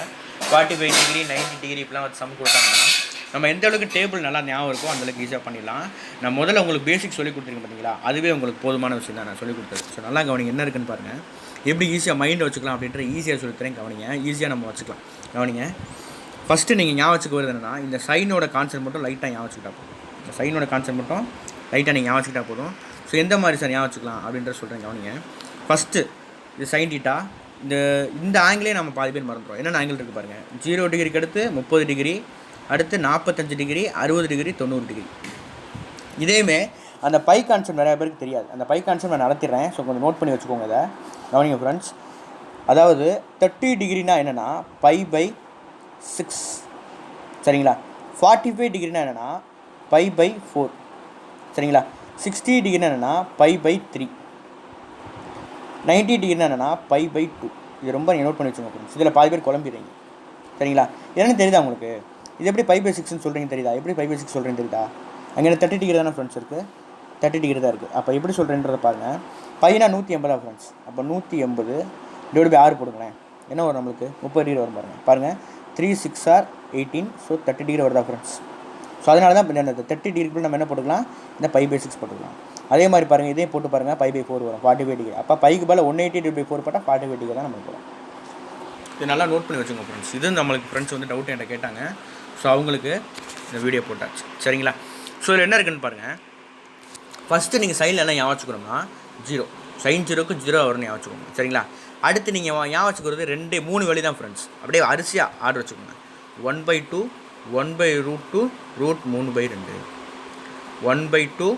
[SPEAKER 1] 45 டிகிரி 90 டிகிரி இப்பெல்லாம் வந்து சம் கொடுத்தாங்கன்னா நம்ம எந்த அளவுக்கு டேபிள் நல்லா ஞாபகம் இருக்கோ அந்தளவுக்கு ஈஸியாக பண்ணிடலாம். நான் முதல்ல உங்களுக்கு பேசிக் சொல்லி கொடுத்துருக்கேன் பார்த்தீங்களா, அதுவே உங்களுக்கு போதுமான விஷயம் தான் நான் சொல்லி கொடுத்தது. ஸோ நல்லா கவனிங்க, என்ன இருக்குன்னு பாருங்கள். எப்படி ஈஸியாக மைண்ட் வச்சுக்கலாம் அப்படின்ற ஈஸியாக சொல்லித்தரேன். கவனிங்க, ஈஸியாக நம்ம வச்சுக்கலாம். கவனிங்க, ஃபஸ்ட்டு நீங்கள் ஞாபகம் வச்சுக்க வருது என்னன்னா, இந்த சைனோட கான்செப்ட் மட்டும் லைட்டாக ஞாபகம் வச்சுக்கிட்டா போதும். இந்த சைனோட கான்செப்ட் மட்டும் லைட்டாக நீங்கள் ஞாபகம் வச்சுக்கிட்டா போதும். ஸோ எந்த மாதிரி சார் ஞாபகம் வச்சுக்கலாம் அப்படின்ற சொல்கிறேன். கவனிங்க, ஃபஸ்ட்டு இது சைன் டீட்டா, இந்த ஆங்கிலே நம்ம பாதி பேர் மறந்துடும். என்னென்ன ஆங்கிள் இருக்குது பாருங்கள். 0 டிகிரிக்கு அடுத்து 30 டிகிரி, அடுத்து 45 டிகிரி, 60 டிகிரி, 90 டிகிரி. இதேமே அந்த பை கான்செப்ட் நிறையா பேருக்கு தெரியாது. அந்த பை கான்செப்ட் நான் நடத்திடுறேன். ஸோ கொஞ்சம் நோட் பண்ணி வச்சுக்கோங்க இதை. கவனிங்க ஃப்ரெண்ட்ஸ், அதாவது 30 டிகிரினா என்னென்னா π/6. சரிங்களா? 45 டிகிரினா என்னென்னா π/4. சரிங்களா? 60 டிகிரினா என்னென்னா π/3. 90 டிகிரினா என்னென்னா π/2. இது ரொம்ப நீங்கள் நோட் பண்ணி வச்சுக்கோங்க ஃப்ரெண்ட்ஸ். இதில் பாதி பேர் குழம்பிடுறீங்க. சரிங்களா? என்னென்னு தெரியுதா உங்களுக்கு? இது எப்படி π/6ன்னு சொல்கிறீங்க தெரியுதா? எப்படி π/6 சொல்கிறேன்னு தெரியுதா? அங்கே 30 டிகிரி தானே ஃப்ரெண்ட்ஸ் இருக்குது, 30 டிகிரி தான் இருக்குது. அப்போ எப்படி சொல்கிறேன்றதை பாருங்கள். பையனா 180 ஃப்ரெண்ட்ஸ். அப்போ 180 டிவைட் பை 6 போடுங்களேன். என்ன வரும் நம்மளுக்கு? 30 டிகிரி வரும் பாருங்கள். 3 6 are 18. ஸோ 30 டிகிரி வருதா ஃப்ரெண்ட்ஸ்? ஸோ அதனால தான் இந்த 30 டிகிரிக்குள்ள நம்ம என்ன போட்டுக்கலாம்? இந்த π/6 போட்டுக்கலாம். அதே மாதிரி பாருங்கள், இதே போட்டு பாருங்கள், π/4 வரும், 45 டிகிரி. அப்போ பைக்கு பதில் 180 டிவைட் பை 4 போட்டால் 45 டிகிரி தான் நம்மளுக்கு வரும். இது நல்லா நோட் பண்ணி வச்சுக்கோங்க ஃப்ரெண்ட்ஸ். இது நம்மளுக்கு ஃப்ரெண்ட்ஸ் வந்து டவுட் என்கிட்ட கேட்டாங்க. ஸோ அவங்களுக்கு இந்த வீடியோ போட்டாச்சு. சரிங்களா? ஸோ இதில் என்ன இருக்குன்னு பாருங்கள். ஃபஸ்ட்டு நீங்கள் சைடில் எல்லாம் ஞாபகம் வச்சுக்கணும்னா 0, சைன் 0க்கு 0 வரும்னு ஞாபகம் வச்சுக்கோங்க. சரிங்களா? அடுத்து நீங்கள் ஞாபகம் வச்சுக்கிறது 2 வழி தான் ஃப்ரெண்ட்ஸ். அப்படியே அரிசியாக ஆர்டர் வச்சுக்கோங்க. 1/2, 1/√2, √3/2, 1/2,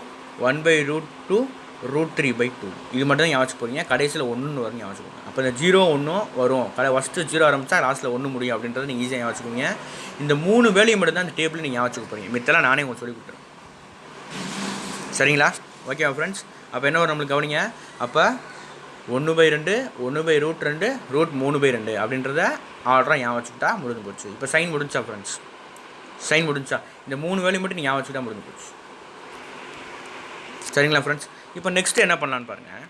[SPEAKER 1] 1/√2, √3/2 இது மட்டும் தான் ஞாபகம் போகிறீங்க. கடைசியில் 1 வரும் ஞாபகம். அப்போ இந்த 0 1 வரும். ஃபஸ்ட்டு 0 ஆரம்பித்தா லாஸ்ட்டில் 1 முடியும் அப்படின்றத நீங்கள் ஈஸியாக ஞாபகம். இந்த 3 வேலையை மட்டும் தான் இந்த டேபிள் நீங்கள் ஞாபகம் போகிறீங்க. மித்தெல்லாம் நானே உங்களுக்கு சொல்லி கொடுத்துறேன். சரிங்களா? ஓகேவா ஃப்ரெண்ட்ஸ்? அப்போ என்ன வரும் நம்மளுக்கு கவனிங்க. அப்போ 1/2 1/√2 √3/2 அப்படின்றத ஆர்டராக ஞாபகம் வச்சுக்கிட்டா முடிஞ்சு போச்சு. இப்போ சைன் முடிஞ்சா ஃப்ரெண்ட்ஸ்? சைன் முடிஞ்சா இந்த 3 வேலையை மட்டும் நீங்கள் ஞாபகம் வச்சுக்கிட்டா முடிஞ்சு போச்சு. சரிங்களா ஃப்ரெண்ட்ஸ்? இப்போ நெக்ஸ்ட்டு என்ன பண்ணலான்னு பாருங்கள்.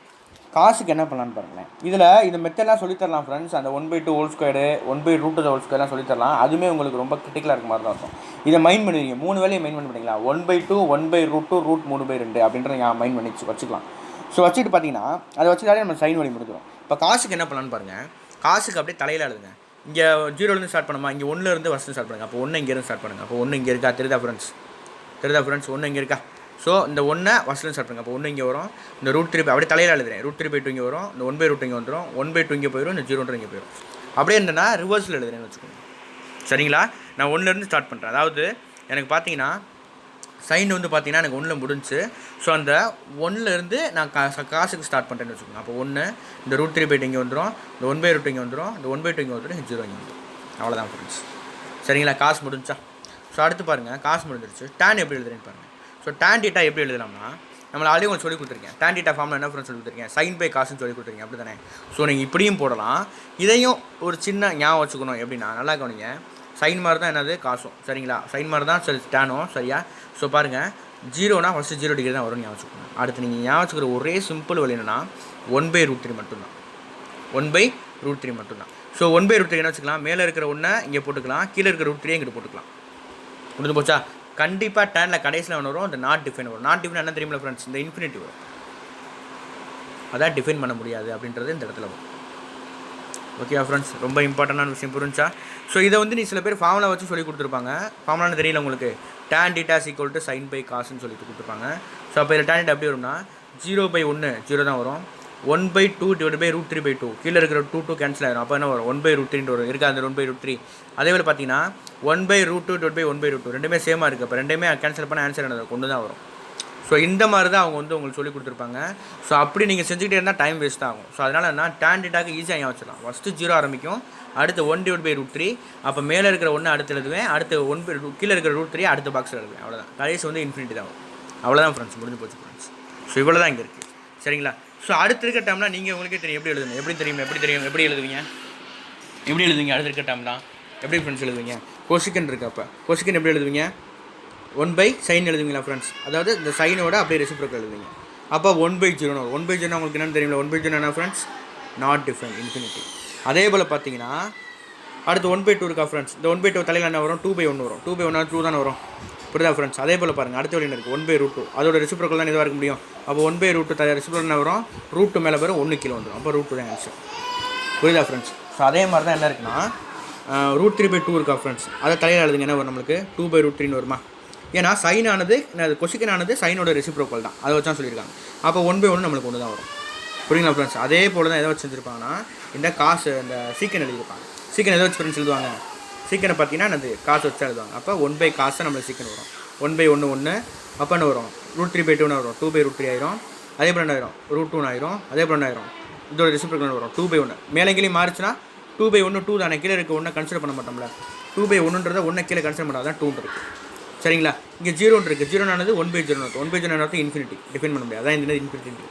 [SPEAKER 1] காசுக்கு என்ன பண்ணலான்னு பாருங்களேன். இதில் இந்த மெத்தட்லாம் சொல்லித்தரலாம் ஃப்ரெண்ட்ஸ். அந்த 1/2 ஹோல் ஸ்கொயரு 1/√2 சொல்லித்தரலாம். அதுவுமே உங்களுக்கு ரொம்ப கிரிட்டிக்கலாக இருக்க மாதிரி தான் இருக்கும். இதை மைண்ட் பண்ணுவீங்க. 3 வேலையை மைண்ட் பண்ணிங்களா? 1/2 1/√2 √3/2 அப்படின்றத மைண்ட் பண்ணி வச்சுக்கலாம். ஸோ வச்சுட்டு பார்த்தீங்கன்னா அதை வச்சுட்டாலே நம்ம சைன் வழி முடிக்கிறோம். இப்போ காசுக்கு என்ன பண்ணலான்னு பாருங்கள். காசுக்கு அப்படியே தலையில் எழுதுங்க. இங்கே 0லேருந்து ஸ்டார்ட் பண்ணுமா? இங்கே 1லேருந்து ஃபஸ்ட்டு ஸ்டார்ட் பண்ணுங்கள். அப்போ 1 இங்கேருந்து ஸ்டார்ட் பண்ணுங்கள். அப்போ 1 இங்கே இருக்கா? தெரியுதா ஃப்ரெண்ட்ஸ்? 1 இங்கே இருக்கா? ஸோ இந்த 1 ஃபஸ்ட்லேருந்து ஸ்டார்ட் பண்ணுங்கள். அப்போ 1 இங்கே வரும். இந்த √3 அப்படியே தலையில் எழுதுறேன். √3/2 இங்கே வரும். இந்த 1/√2 இங்கே வந்துடும். 1/2 இங்கே போயிடும். இந்த 0 இங்கே போயிடும். அப்படியே இருந்தேன்னா ரிவர்ஸில் எழுதுறேன்னு வச்சுக்கோங்க. சரிங்களா? நான் 1லேருந்து ஸ்டார்ட் பண்ணுறேன். அதாவது எனக்கு பார்த்தீங்கன்னா சைன் வந்து பார்த்தீங்கன்னா எனக்கு 1ல் முடிஞ்சு. ஸோ அந்த 1லேருந்து நான் காசுக்கு ஸ்டார்ட் பண்ணுறேன்னு வச்சுக்கோங்க. அப்போ 1 இந்த √3/2 இங்கே வந்துடும். இந்த 1/√2 இங்கே வந்துடும். இந்த 1/2 இங்கே வந்துடும். 0 இங்கே வந்துடும். அவ்வளோதான் ஃப்ரெண்ட்ஸ். சரிங்களா? காசு முடிஞ்சா. ஸோ அடுத்து பாருங்கள். காசு முடிஞ்சிருச்சு. டேன் எப்படி எழுதுறேன்னு பாருங்கள். ஸோ டேன் டீட்டா எப்படி எழுதலாம்னா நம்மளை ஆல்ரெடி உங்களுக்கு சொல்லி கொடுத்துருக்கேன். டேன் டீட்டா ஃபார்மில் என்ன ஃப்ரெண்ட்ஸ் சொல்லி கொடுத்துருக்கேன்? சைன் பை காசுன்னு சொல்லி கொடுத்துருக்கேன். அப்படி தானே? ஸோ நீங்கள் இப்படியும் போடலாம். இதையும் ஒரு சின்ன ஞாபகம் வச்சுக்கணும். எப்படின்னா நல்லா கவனிங்க. சைன் மாதிரி தான் என்னது காசும். சரிங்களா? சைன் மாதிரி தான் சரி டேனும். சரியா? ஸோ பாருங்கள் 0னா ஃபஸ்ட்டு 0 டிகிரி தான் வரும்னு ஞாபகம் வச்சுக்கணும். அடுத்து நீங்கள் ஞாபகம் வச்சுக்கிற ஒரே சிம்பிள் வழி என்னன்னா 1/√3 மட்டும்தான். 1/√3 மட்டும்தான். ஸோ 1/√3 என்ன வச்சுக்கலாம்? மேலே இருக்கிற 1 இங்கே போட்டுக்கலாம். கீழே இருக்கிற √3 இங்கிட்டு போட்டுக்கலாம். முடிஞ்சு போச்சா? கண்டிப்பாக டேனில் கடைசியில் ஒன்று வரும். அந்த நாட் டிஃபைன் வரும். நாட் டிஃபைன் என்ன தெரியுமில்ல ஃப்ரெண்ட்ஸ்? இந்த இன்ஃபினிட்டி வரும். அதான் டிஃபைன் பண்ண முடியாது அப்படின்றது இந்த இடத்துல வரும். ஓகேவா ஃப்ரெண்ட்ஸ்? ரொம்ப இம்பார்ட்டண்டான விஷயம் புரிஞ்சா? ஸோ இதை வந்து நீ சில பேர் ஃபார்முலா வச்சு சொல்லி கொடுத்துருப்பாங்க. ஃபார்முலான்னு தெரியல உங்களுக்கு. tan θ = sin by cosன்னு சொல்லி கொடுத்துருப்பாங்க. ஸோ அப்போ இதில் tan θ எப்படி வரும்னா 0/1 0 தான் வரும். 1/2 / √3/2 கீழே இருக்கிற 2 கேன்சல் ஆகிடும். அப்போ என்ன வரும்? 1/√3 வரும். இருக்கா அந்த 1/√3? அதே போல் பார்த்தீங்கன்னா 1/√2 / 1/√2 ரெண்டுமே சேமாக இருக்குது. அப்போ ரெண்டுமே கேன்சல் பண்ண ஆன்சர் என்னது? கொண்டு தான் வரும். ஸோ இந்த மாதிரி தான் அவங்க வந்து உங்களுக்கு சொல்லி கொடுத்துருப்பாங்க. ஸோ அப்படி நீங்கள் செஞ்சுக்கிட்டே இருந்தால் டைம் வேஸ்ட் ஆகும். ஸோ அதனால் என்ன tan θ ஈஸியாக வச்சிடலாம். ஃபஸ்ட்டு 0 ஆரம்பிக்கும். அடுத்து 1/√3. அப்போ மேலே இருக்கிற 1 அடுத்து எழுதுவேன். அடுத்து 1/2 கீழே இருக்கிற √3 அடுத்த பாக்ஸில் எழுதுவேன். அவ்வளோதான். கடைசி வந்து இன்ஃபினிட்டி தான் வரும். அவ்வளோதான் ஃப்ரெண்ட்ஸ். முடிஞ்சு போச்சு ஃப்ரெண்ட்ஸ். ஸோ இவ்வளோ தான் இங்கே இருக்குது. சரிங்களா? ஸோ அடுத்து இருக்க டேம்லாம் நீங்கள் உங்களுக்கே தெரியும் எப்படி எழுதுங்க. எப்படி தெரியும்? எப்படி எழுதுவீங்க? அடுத்து இருக்க டேம்லாம் எப்படி ஃப்ரெண்ட்ஸ் எழுதுவீங்க? கொசிக்கன் இருக்குது. அப்போ கொசிக்கன் எப்படி எழுதுவீங்க? 1/sin எழுதுவீங்களா friends? அதாவது இந்த சைனோட அப்படியே ரெசிப்ரோக்கல் எழுதுவீங்க. அப்போ 1/0 வரும். 1/0 உங்களுக்கு என்னென்னு தெரியுமில்ல? 1/0 என்ன ஃப்ரெண்ட்ஸ்? Not define infinity. அதே போல் பார்த்தீங்கன்னா அடுத்து 1/2 இருக்கா ஃப்ரெண்ட்ஸ்? இந்த 1/2 தலையில் என்ன வரும்? 2/1 வரும். 2/1 2 தானே வரும். புரியுதா ஃப்ரெண்ட்ஸ்? அதே போல் பாருங்கள். அடுத்த வழி இருக்குது 1/√2. அதோட ரெசிப்ரோக்கல் தான் இதுவாக இருக்க முடியும். அப்போ 1/√2 ரெசிப்ரோக்கல் என்ன வரும்? √2 மேலே வரும். 1 கீழே வந்துடும். அப்போ √2 தான் ஆன்சர். புரியுதா ஃப்ரெண்ட்ஸ்? ஸோ அதே மாதிரி தான் என்ன இருக்குன்னா √3/2 இருக்கா ஃப்ரெண்ட்ஸ்? அதை தலையில் எழுதுங்க. என்ன வரும் நம்மளுக்கு? 2/√3 வருமா? ஏன்னா சைனானது கொசிக்கனானது சைனோட ரெசிப்ரோக்கல் தான். அதை வச்சா சொல்லியிருக்காங்க. அப்போ 1/1 நம்மளுக்கு 1 தான் வரும். புரியுங்களா ஃப்ரெண்ட்ஸ்? அதே போல் தான் எதை வச்சு செஞ்சுருப்பாங்கன்னா இந்த காசு இந்த சீக்கன் எழுதியிருப்பாங்க. சீக்கன் எதை வச்சு ஃப்ரெண்ட்ஸ் எழுதுவாங்க? சீக்கனை பார்த்தீங்கன்னா அது காசு வச்சு எழுதுவாங்க. அப்போ 1 காசு நம்மளுக்கு சீக்கன் வரும். 1/1 1. அப்போ என்ன வரும்? √3/2 வரும். 2/√3 ஆயிரும். அதே போல் என்ன ஆயிரும்? √2 ஆயிரும். அதே போல் என்ன ஆயிரும்? இதோட ரெசிப்ரோக்கல் வரும். 2/1 மேலே கீழே மாறிச்சுன்னா 2/1 2 தானே. கீழே இருக்க 1 கன்சிடர் பண்ண மாட்டோம்ல. 2/1 1 கீழே கன்சிடர் பண்ணால் தான் 2 இருக்குது. சரிங்களா? இங்கே 0 இருக்குது. 0 1/0 இருக்குது. 1/0 இன்ஃபினிட்டி டிஃபைன் பண்ண முடியாது. அதான் இந்த இன்ஃபினிட்டி.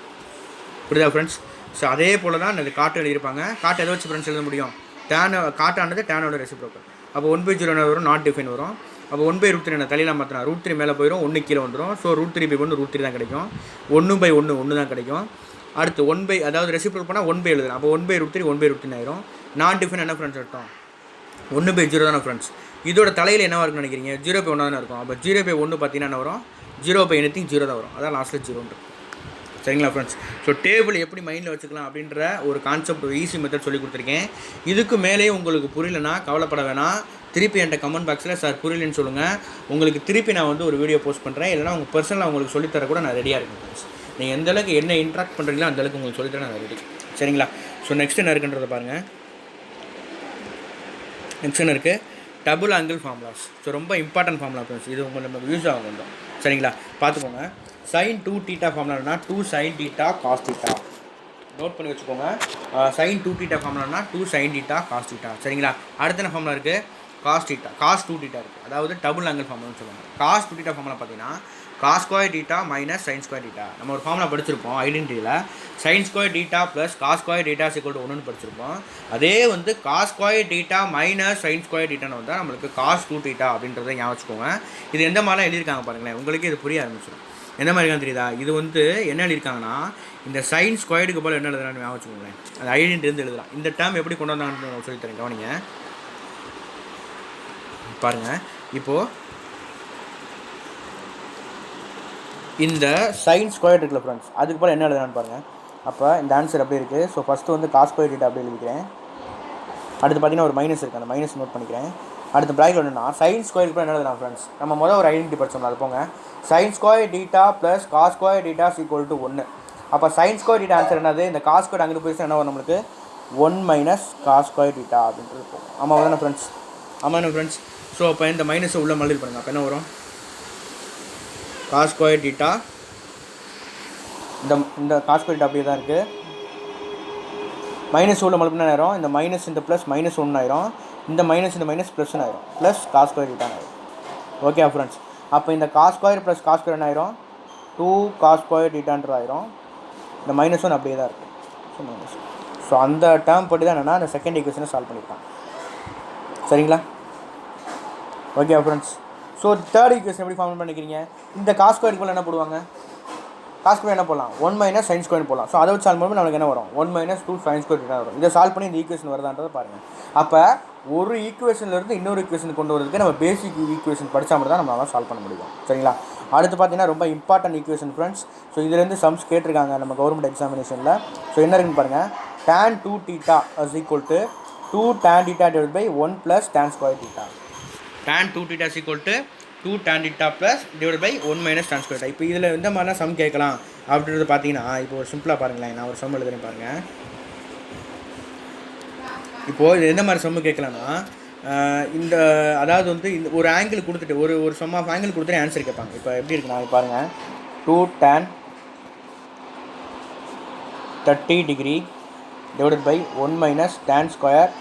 [SPEAKER 1] புரியுதா ஃப்ரெண்ட்ஸ்? ஸோ அதே போல் தான் இந்த காட்டு எழுதியிருப்பாங்க. காட்டு எதை வச்சு ஃப்ரெண்ட்ஸ் எழுத முடியும்? காட்டானது டேனோட ரெசிப்ரோக்கல். அப்போ 1/0 வரும். நாட் டிஃபைன் வரும். அப்போ 1/√3 தலையில் மாற்றினா √3 மேலே போயிடும். 1 கீழே வந்துடும். ஸோ √3/1 √3 தான் கிடைக்கும். 1/1 1 தான் கிடைக்கும். அடுத்து 1 அதாவது ரெசிப்ரோக்கல் பண்ணால் 1 எழுதலாம். அப்போ 1/√3 1/√3 ஆயிரும். நாட் டிஃபைன் என்ன ஃப்ரெண்ட்ஸ் அர்த்தம்? 1/0 தானே ஃப்ரெண்ட்ஸ்? இதோட தலையில் என்னவாக இருக்குன்னு நினைக்கிறீங்க? 0/1 தானே இருக்கும். அப்போ 0/1 பார்த்தீங்கன்னா என்ன வரும்? 0/anything 0 தான் வரும். அதான் லாஸ்ட்டில் 0 இருக்கும். சரிங்களா ஃப்ரெண்ட்ஸ்? ஸோ டேபிள் எப்படி மைண்டில் வச்சுக்கலாம் அப்படின்ற ஒரு கான்செப்ட், ஒரு ஈஸி மெத்தட் சொல்லி கொடுத்துருக்கேன். இதுக்கு மேலேயே உங்களுக்கு புரியலன்னா கவலைப்பட வேணாம். திருப்பி என்கிட்ட கமெண்ட் பாக்ஸில் சார் புரியலன்னு சொல்லுங்கள். உங்களுக்கு திருப்பி நான் வந்து ஒரு வீடியோ போஸ்ட் பண்ணுறேன். இல்லைனா உங்கள் பர்சனலாக உங்களுக்கு சொல்லித்தர கூட நான் ரெடியாக இருக்கேன் ஃப்ரெண்ட்ஸ். நீங்கள் எந்தளவுக்கு என்ன இன்ட்ராக்ட் பண்ணுறீங்களோ அந்தளவுக்கு உங்களுக்கு சொல்லித்தர நான் ரெடி. சரிங்களா? ஸோ நெக்ஸ்ட் என்ன இருக்குன்றதை பாருங்கள். நெக்ஸ்ட் என்ன இருக்குது? Double angle formulas. ஸோ ரொம்ப இம்பார்ட்டன்ட் ஃபார்முலா ஃப்ரெண்ட்ஸ். இது உங்களுக்கு யூஸ் ஆகும் கொஞ்சம். சரிங்களா? பார்த்துக்கோங்க. sin 2 θ ஃபார்முலானா 2 sin θ cos θ. நோட் பண்ணி வச்சுக்கோங்க. sin 2 θ ஃபார்முலானா 2 sin θ cos θ. சரிங்களா? அடுத்த என்ன ஃபார்முலா இருக்குது? cos θ, cos 2 θ இருக்குது. அதாவது டபுள் ஆங்கிள் ஃபார்முலான்னு சொல்லுவாங்க. cos 2 θ ஃபார்முலா பார்த்தீங்கன்னா cos square θ minus sin square θ. நம்ம ஒரு ஃபார்முலா படிச்சிருப்போம் ஐடென்டிட்டியில். sin square θ plus cos square θ = 1ன்னு படிச்சிருப்போம். அதே வந்து cos square θ minus sin square θன்னு வந்தால் நம்மளுக்கு cos 2 θ அப்படின்றத ஞாபகம் வச்சுக்கோங்க. இது எந்த மாதிரிலாம் எழுதியிருக்காங்க பாருங்களேன், உங்களுக்கு இது புரிய ஆரம்பிச்சிடும். எந்த மாதிரி இருக்கான்னு தெரியுதா? இது வந்து என்ன எழுதியிருக்காங்கன்னா, இந்த sin ஸ்கொயருக்கு போல் என்ன எழுதுறான்னு ஞாபகம் வச்சுக்கோங்களேன். அது ஐடென்டிட்டிலேருந்து எழுதலாம். இந்த டேர்ம் எப்படி கொண்டு வந்தாங்கன்னு சொல்லித்தரேன், கவனிங்க. பாருங்கள், இப்போது இந்த சைன் ஸ்கொயர் இருக்குல்ல ஃப்ரெண்ட்ஸ், அதுக்கு போல் என்ன எழுதுறான்னு பாருங்கள். அப்போ இந்த ஆன்சர் அப்படி இருக்குது. ஸோ ஃபஸ்ட்டு வந்து cos ஸ்கொயர் θ அப்படி எழுதிக்கிறேன். அடுத்து பார்த்தீங்கன்னா ஒரு மைனஸ் இருக்குது, அந்த மைனஸ் நோட் பண்ணிக்கிறேன். அடுத்து ப்ராக்கெட் என்னன்னா சைன் ஸ்கொயருக்கு போல் என்ன எழுதலாம் ஃப்ரெண்ட்ஸ்? நம்ம முதல் ஒரு ஐடென்டிட்டி படிச்சோம்ல, அது போங்க. சைன் ஸ்கொயர் θ ப்ளஸ் cos ஸ்கொயர் θ = 1. அப்போ சைன் ஸ்கொயர் θ ஆன்சர் என்னது? இந்த cos ஸ்கொயர் அங்கே போயிடுச்சு என்ன வரும் நம்மளுக்கு? 1 மைனஸ் cos ஸ்கொயர் θ அப்படின்றது போகும். ஆமாம் தானே ஃப்ரெண்ட்ஸ்? ஆமாம் தானே ஃப்ரெண்ட்ஸ்? ஸோ அப்போ இந்த மைனஸை உள்ள மல்டிபிள் பண்ணுங்க. அப்போ என்ன வரும்? cos ஸ்கொயர் θ, இந்த cos ஸ்கொயர் θ அப்படியே தான் இருக்குது. மைனஸ் உள்ள மல்டிபிள் என்ன ஆயிரும்? இந்த மைனஸ் இந்த ப்ளஸ் மைனஸ் 1 ஆயிரும். இந்த மைனஸ் ப்ளஸ்ன்னு ஆயிரும். ப்ளஸ் cos ஸ்கொயர் θ ஆயிரும். Okay friends? அப்போ இந்த cos square plus cos square என்ன ஆயிரும்? 2 cos ஸ்கொயர் θன்ற ஆயிரும். இந்த மைனஸ் 1 அப்படியே தான் இருக்குது. So minus. ஸோ அந்த டேர்ம் படி தான் என்னென்னா அந்த செகண்ட் ஈக்குவேஷனை சால்வ் பண்ணியிருக்காங்க. சரிங்களா? Okay friends? So third equation எப்படி ஃபார்ம் பண்ணிக்கிறீங்க? இந்த cos ஸ்கொயருக்கு போல் என்ன போடுவாங்க? cos ஸ்கொயர் என்ன போடலாம்? 1 மைனஸ் sin ஸ்கொயர் போடலாம். ஸோ அதை வச்சு சால்வ் பண்ணும்போது நம்மளுக்கு என்ன வரும்? 1 மைனஸ் 2 sin ஸ்கொயர் θ வரும். இதை சால்வ் பண்ணி இந்த ஈக்குவேஷன் வருதான்றதை பாருங்கள். அப்போ ஒரு ஈக்குவேஷன்லேருந்து இன்னொரு ஈக்குவேஷன் கொண்டு வரதுக்கு நம்ம பேசிக் ஈக்குவேஷன் படித்தா மட்டும் தான் நம்மளால் சால்வ் பண்ண முடியும். சரிங்களா? அடுத்து பார்த்தீங்கன்னா ரொம்ப இம்பார்ட்டன்ட் ஈக்குவேஷன் ஃப்ரெண்ட்ஸ். ஸோ இதுலேருந்து சம்ஸ் கேட்டிருக்காங்க நம்ம கவர்மெண்ட் எக்ஸாமினேஷனில். ஸோ என்ன இருக்குன்னு பாருங்கள். tan 2 θ = 2 tan θ / 1 + tan square θ. tan 2 θ = 2 tan θ / 1 - tan square θ. இப்போ இதில் எந்த மாதிரிலாம் சம் கேட்கலாம் அப்படின்றது பார்த்தீங்கன்னா, இப்போ ஒரு சிம்பிளாக பாருங்களேன், நான் ஒரு சம் எழுதுறேன் பாருங்கள். இப்போது இது எந்த மாதிரி சம்மு கேட்கலான்னா, இந்த அதாவது வந்து இந்த ஒரு ஆங்கிள் கொடுத்துட்டு ஒரு சம் ஆஃப் ஆங்கிள் கொடுத்துட்டு ஆன்சர் கேட்பாங்க. இப்போ எப்படி இருக்குன்னா பாருங்கள். 2 tan 30° / 1 - tan ஸ்கொயர்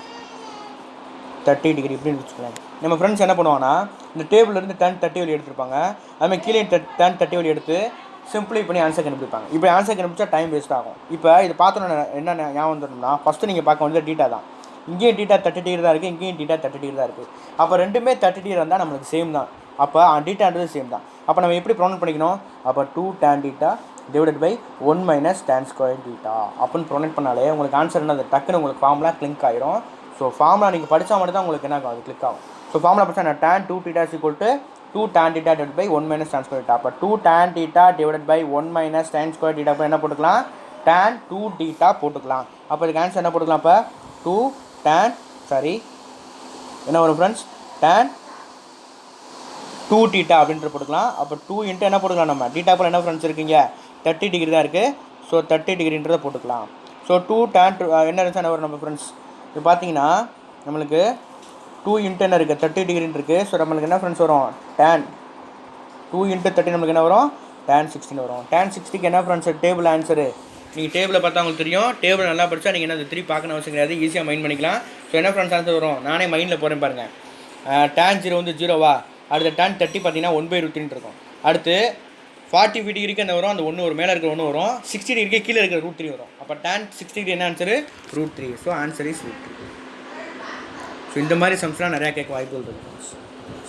[SPEAKER 1] 30° இப்படின்னு வச்சுக்கலாம். நம்ம ஃப்ரெண்ட்ஸ் என்ன பண்ணுவாங்கன்னா, இந்த டேபிள்லேருந்து tan 30 வெளியே எடுத்துருப்பாங்க. அதுமாதிரி கீழே tan 30 வெளியே எடுத்து சிம்பிளி பண்ணி ஆன்சர் கண்டுபிடிப்பாங்க. இப்போ ஆன்சர் கண்டுபிடிச்சா டைம் வேஸ்ட் ஆகும். இப்போ இது பார்த்தோன்னா என்ன ஞாபகம் வந்துடணும்னா, ஃபஸ்ட்டு நீங்கள் பார்க்க வேண்டியது டீட்டா தான். இங்கேயும் டீட்டா 30° தான் இருக்குது, இங்கேயும் டீட்டா 30° தான் இருக்குது. அப்போ ரெண்டுமே 30° இருந்தால் நம்மளுக்கு சேம் தான். அப்போ டீட்டான்றது சேம் தான். அப்போ நம்ம எப்படி ப்ரொனவுன் பண்ணிக்கணும்? அப்போ 2 tan θ / 1 - tan ஸ்கொயர் θ அப்படின்னு ப்ரொனவுன் பண்ணாலே உங்களுக்கு ஆன்சர் என்ன? அது டக்குன்னு உங்களுக்கு ஃபார்முலா கிளிக் ஆயிரும். ஸோ ஃபார்முலா நீங்கள் படித்தா மட்டும் தான் உங்களுக்கு என்ன ஆகும்? அது கிளிக் ஆகும். ஸோ ஃபார்முலா படித்தா நான் tan 2 θ = 2 tan θ / 1 - tan ஸ்கொயர் θ. அப்போ 2 tan θ / 1 - tan ஸ்கொயர் θ. அப்போ என்ன போட்டுக்கலாம்? tan 2 θ போட்டுக்கலாம். அப்போ இதுக்கு ஆன்சர் என்ன போட்டுக்கலாம்? அப்போ 2 tan என்ன வரும் ஃப்ரெண்ட்ஸ்? tan 2 θ அப்படின்ற போட்டுக்கலாம். அப்போ 2 இன்ட்டு என்ன போட்டுக்கலாம்? நம்ம θ போல் என்ன ஃப்ரெண்ட்ஸ் இருக்கீங்க? 30° தான் இருக்குது. ஸோ 30°ன்றதை போட்டுக்கலாம். ஸோ 2 tan என்ன இருந்துச்சு என்ன வரும் நம்ம ஃப்ரெண்ட்ஸ்? இப்போ பார்த்தீங்கன்னா நம்மளுக்கு 2 இன்ட்டு என்ன இருக்குது? 30° இருக்குது. ஸோ நம்மளுக்கு என்ன ஃப்ரெண்ட்ஸ் வரும்? tan 2 × 30 நம்மளுக்கு என்ன வரும்? tan 60 வரும். tan 60க்கு என்ன ஃப்ரெண்ட்ஸ் டேபிள் ஆன்சரு? நீங்கள் டேபிளை பார்த்தா உங்களுக்கு தெரியும். டேபிள் நல்லா படித்தா நீங்கள் என்ன 3 பார்க்கணும் அவசியம் கிடையாது, ஈஸியாக மைண்ட் பண்ணிக்கலாம். ஸோ என்ன ஃப்ரெண்ட்ஸ் ஆன்சர் வரும்? நானே மைண்டில் போகிறேன் பாருங்கள். tan 0 வந்து 0வா? அடுத்து tan 30 பார்த்தீங்கன்னா 1/√3 இருக்கும். அடுத்து 45°க்கு என்ன வரும்? அந்த 1 ஒரு மேலே இருக்கிற 1 வரும். 60°க்கு கீழே இருக்கிற √3 வரும். அப்போ tan 60° என்ன answer? √3. So answer is √3. So இந்த மாதிரி சம்ஸ்லாம் நிறையா கேட்க வாய்ப்புகள் இருக்குது.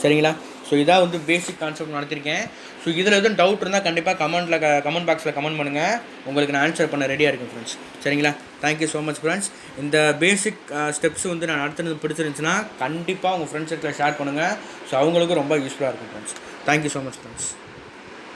[SPEAKER 1] சரிங்களா? ஸோ இதான் வந்து பேசிக் கான்செப்ட் நடத்திருக்கேன். ஸோ இதில் எதுவும் டவுட் இருந்தால் கண்டிப்பாக கமெண்ட் பாக்ஸில் கமெண்ட் பண்ணுங்கள். உங்களுக்கு நான் ஆன்சர் பண்ண ரெடியாக இருக்கேன் ஃப்ரெண்ட்ஸ். சரிங்களா? Thank you so much friends. இந்த பேசிக் ஸ்டெப்ஸ் வந்து நான் நடத்துனது பிடிச்சிருந்துச்சுன்னா கண்டிப்பாக உங்கள் ஃப்ரெண்ட்ஸ் சர்க்கிளில் ஷேர் பண்ணுங்கள். ஸோ அவங்களுக்கும் ரொம்ப யூஸ்ஃபுல்லாக இருக்கும் friends. Thank you so much friends.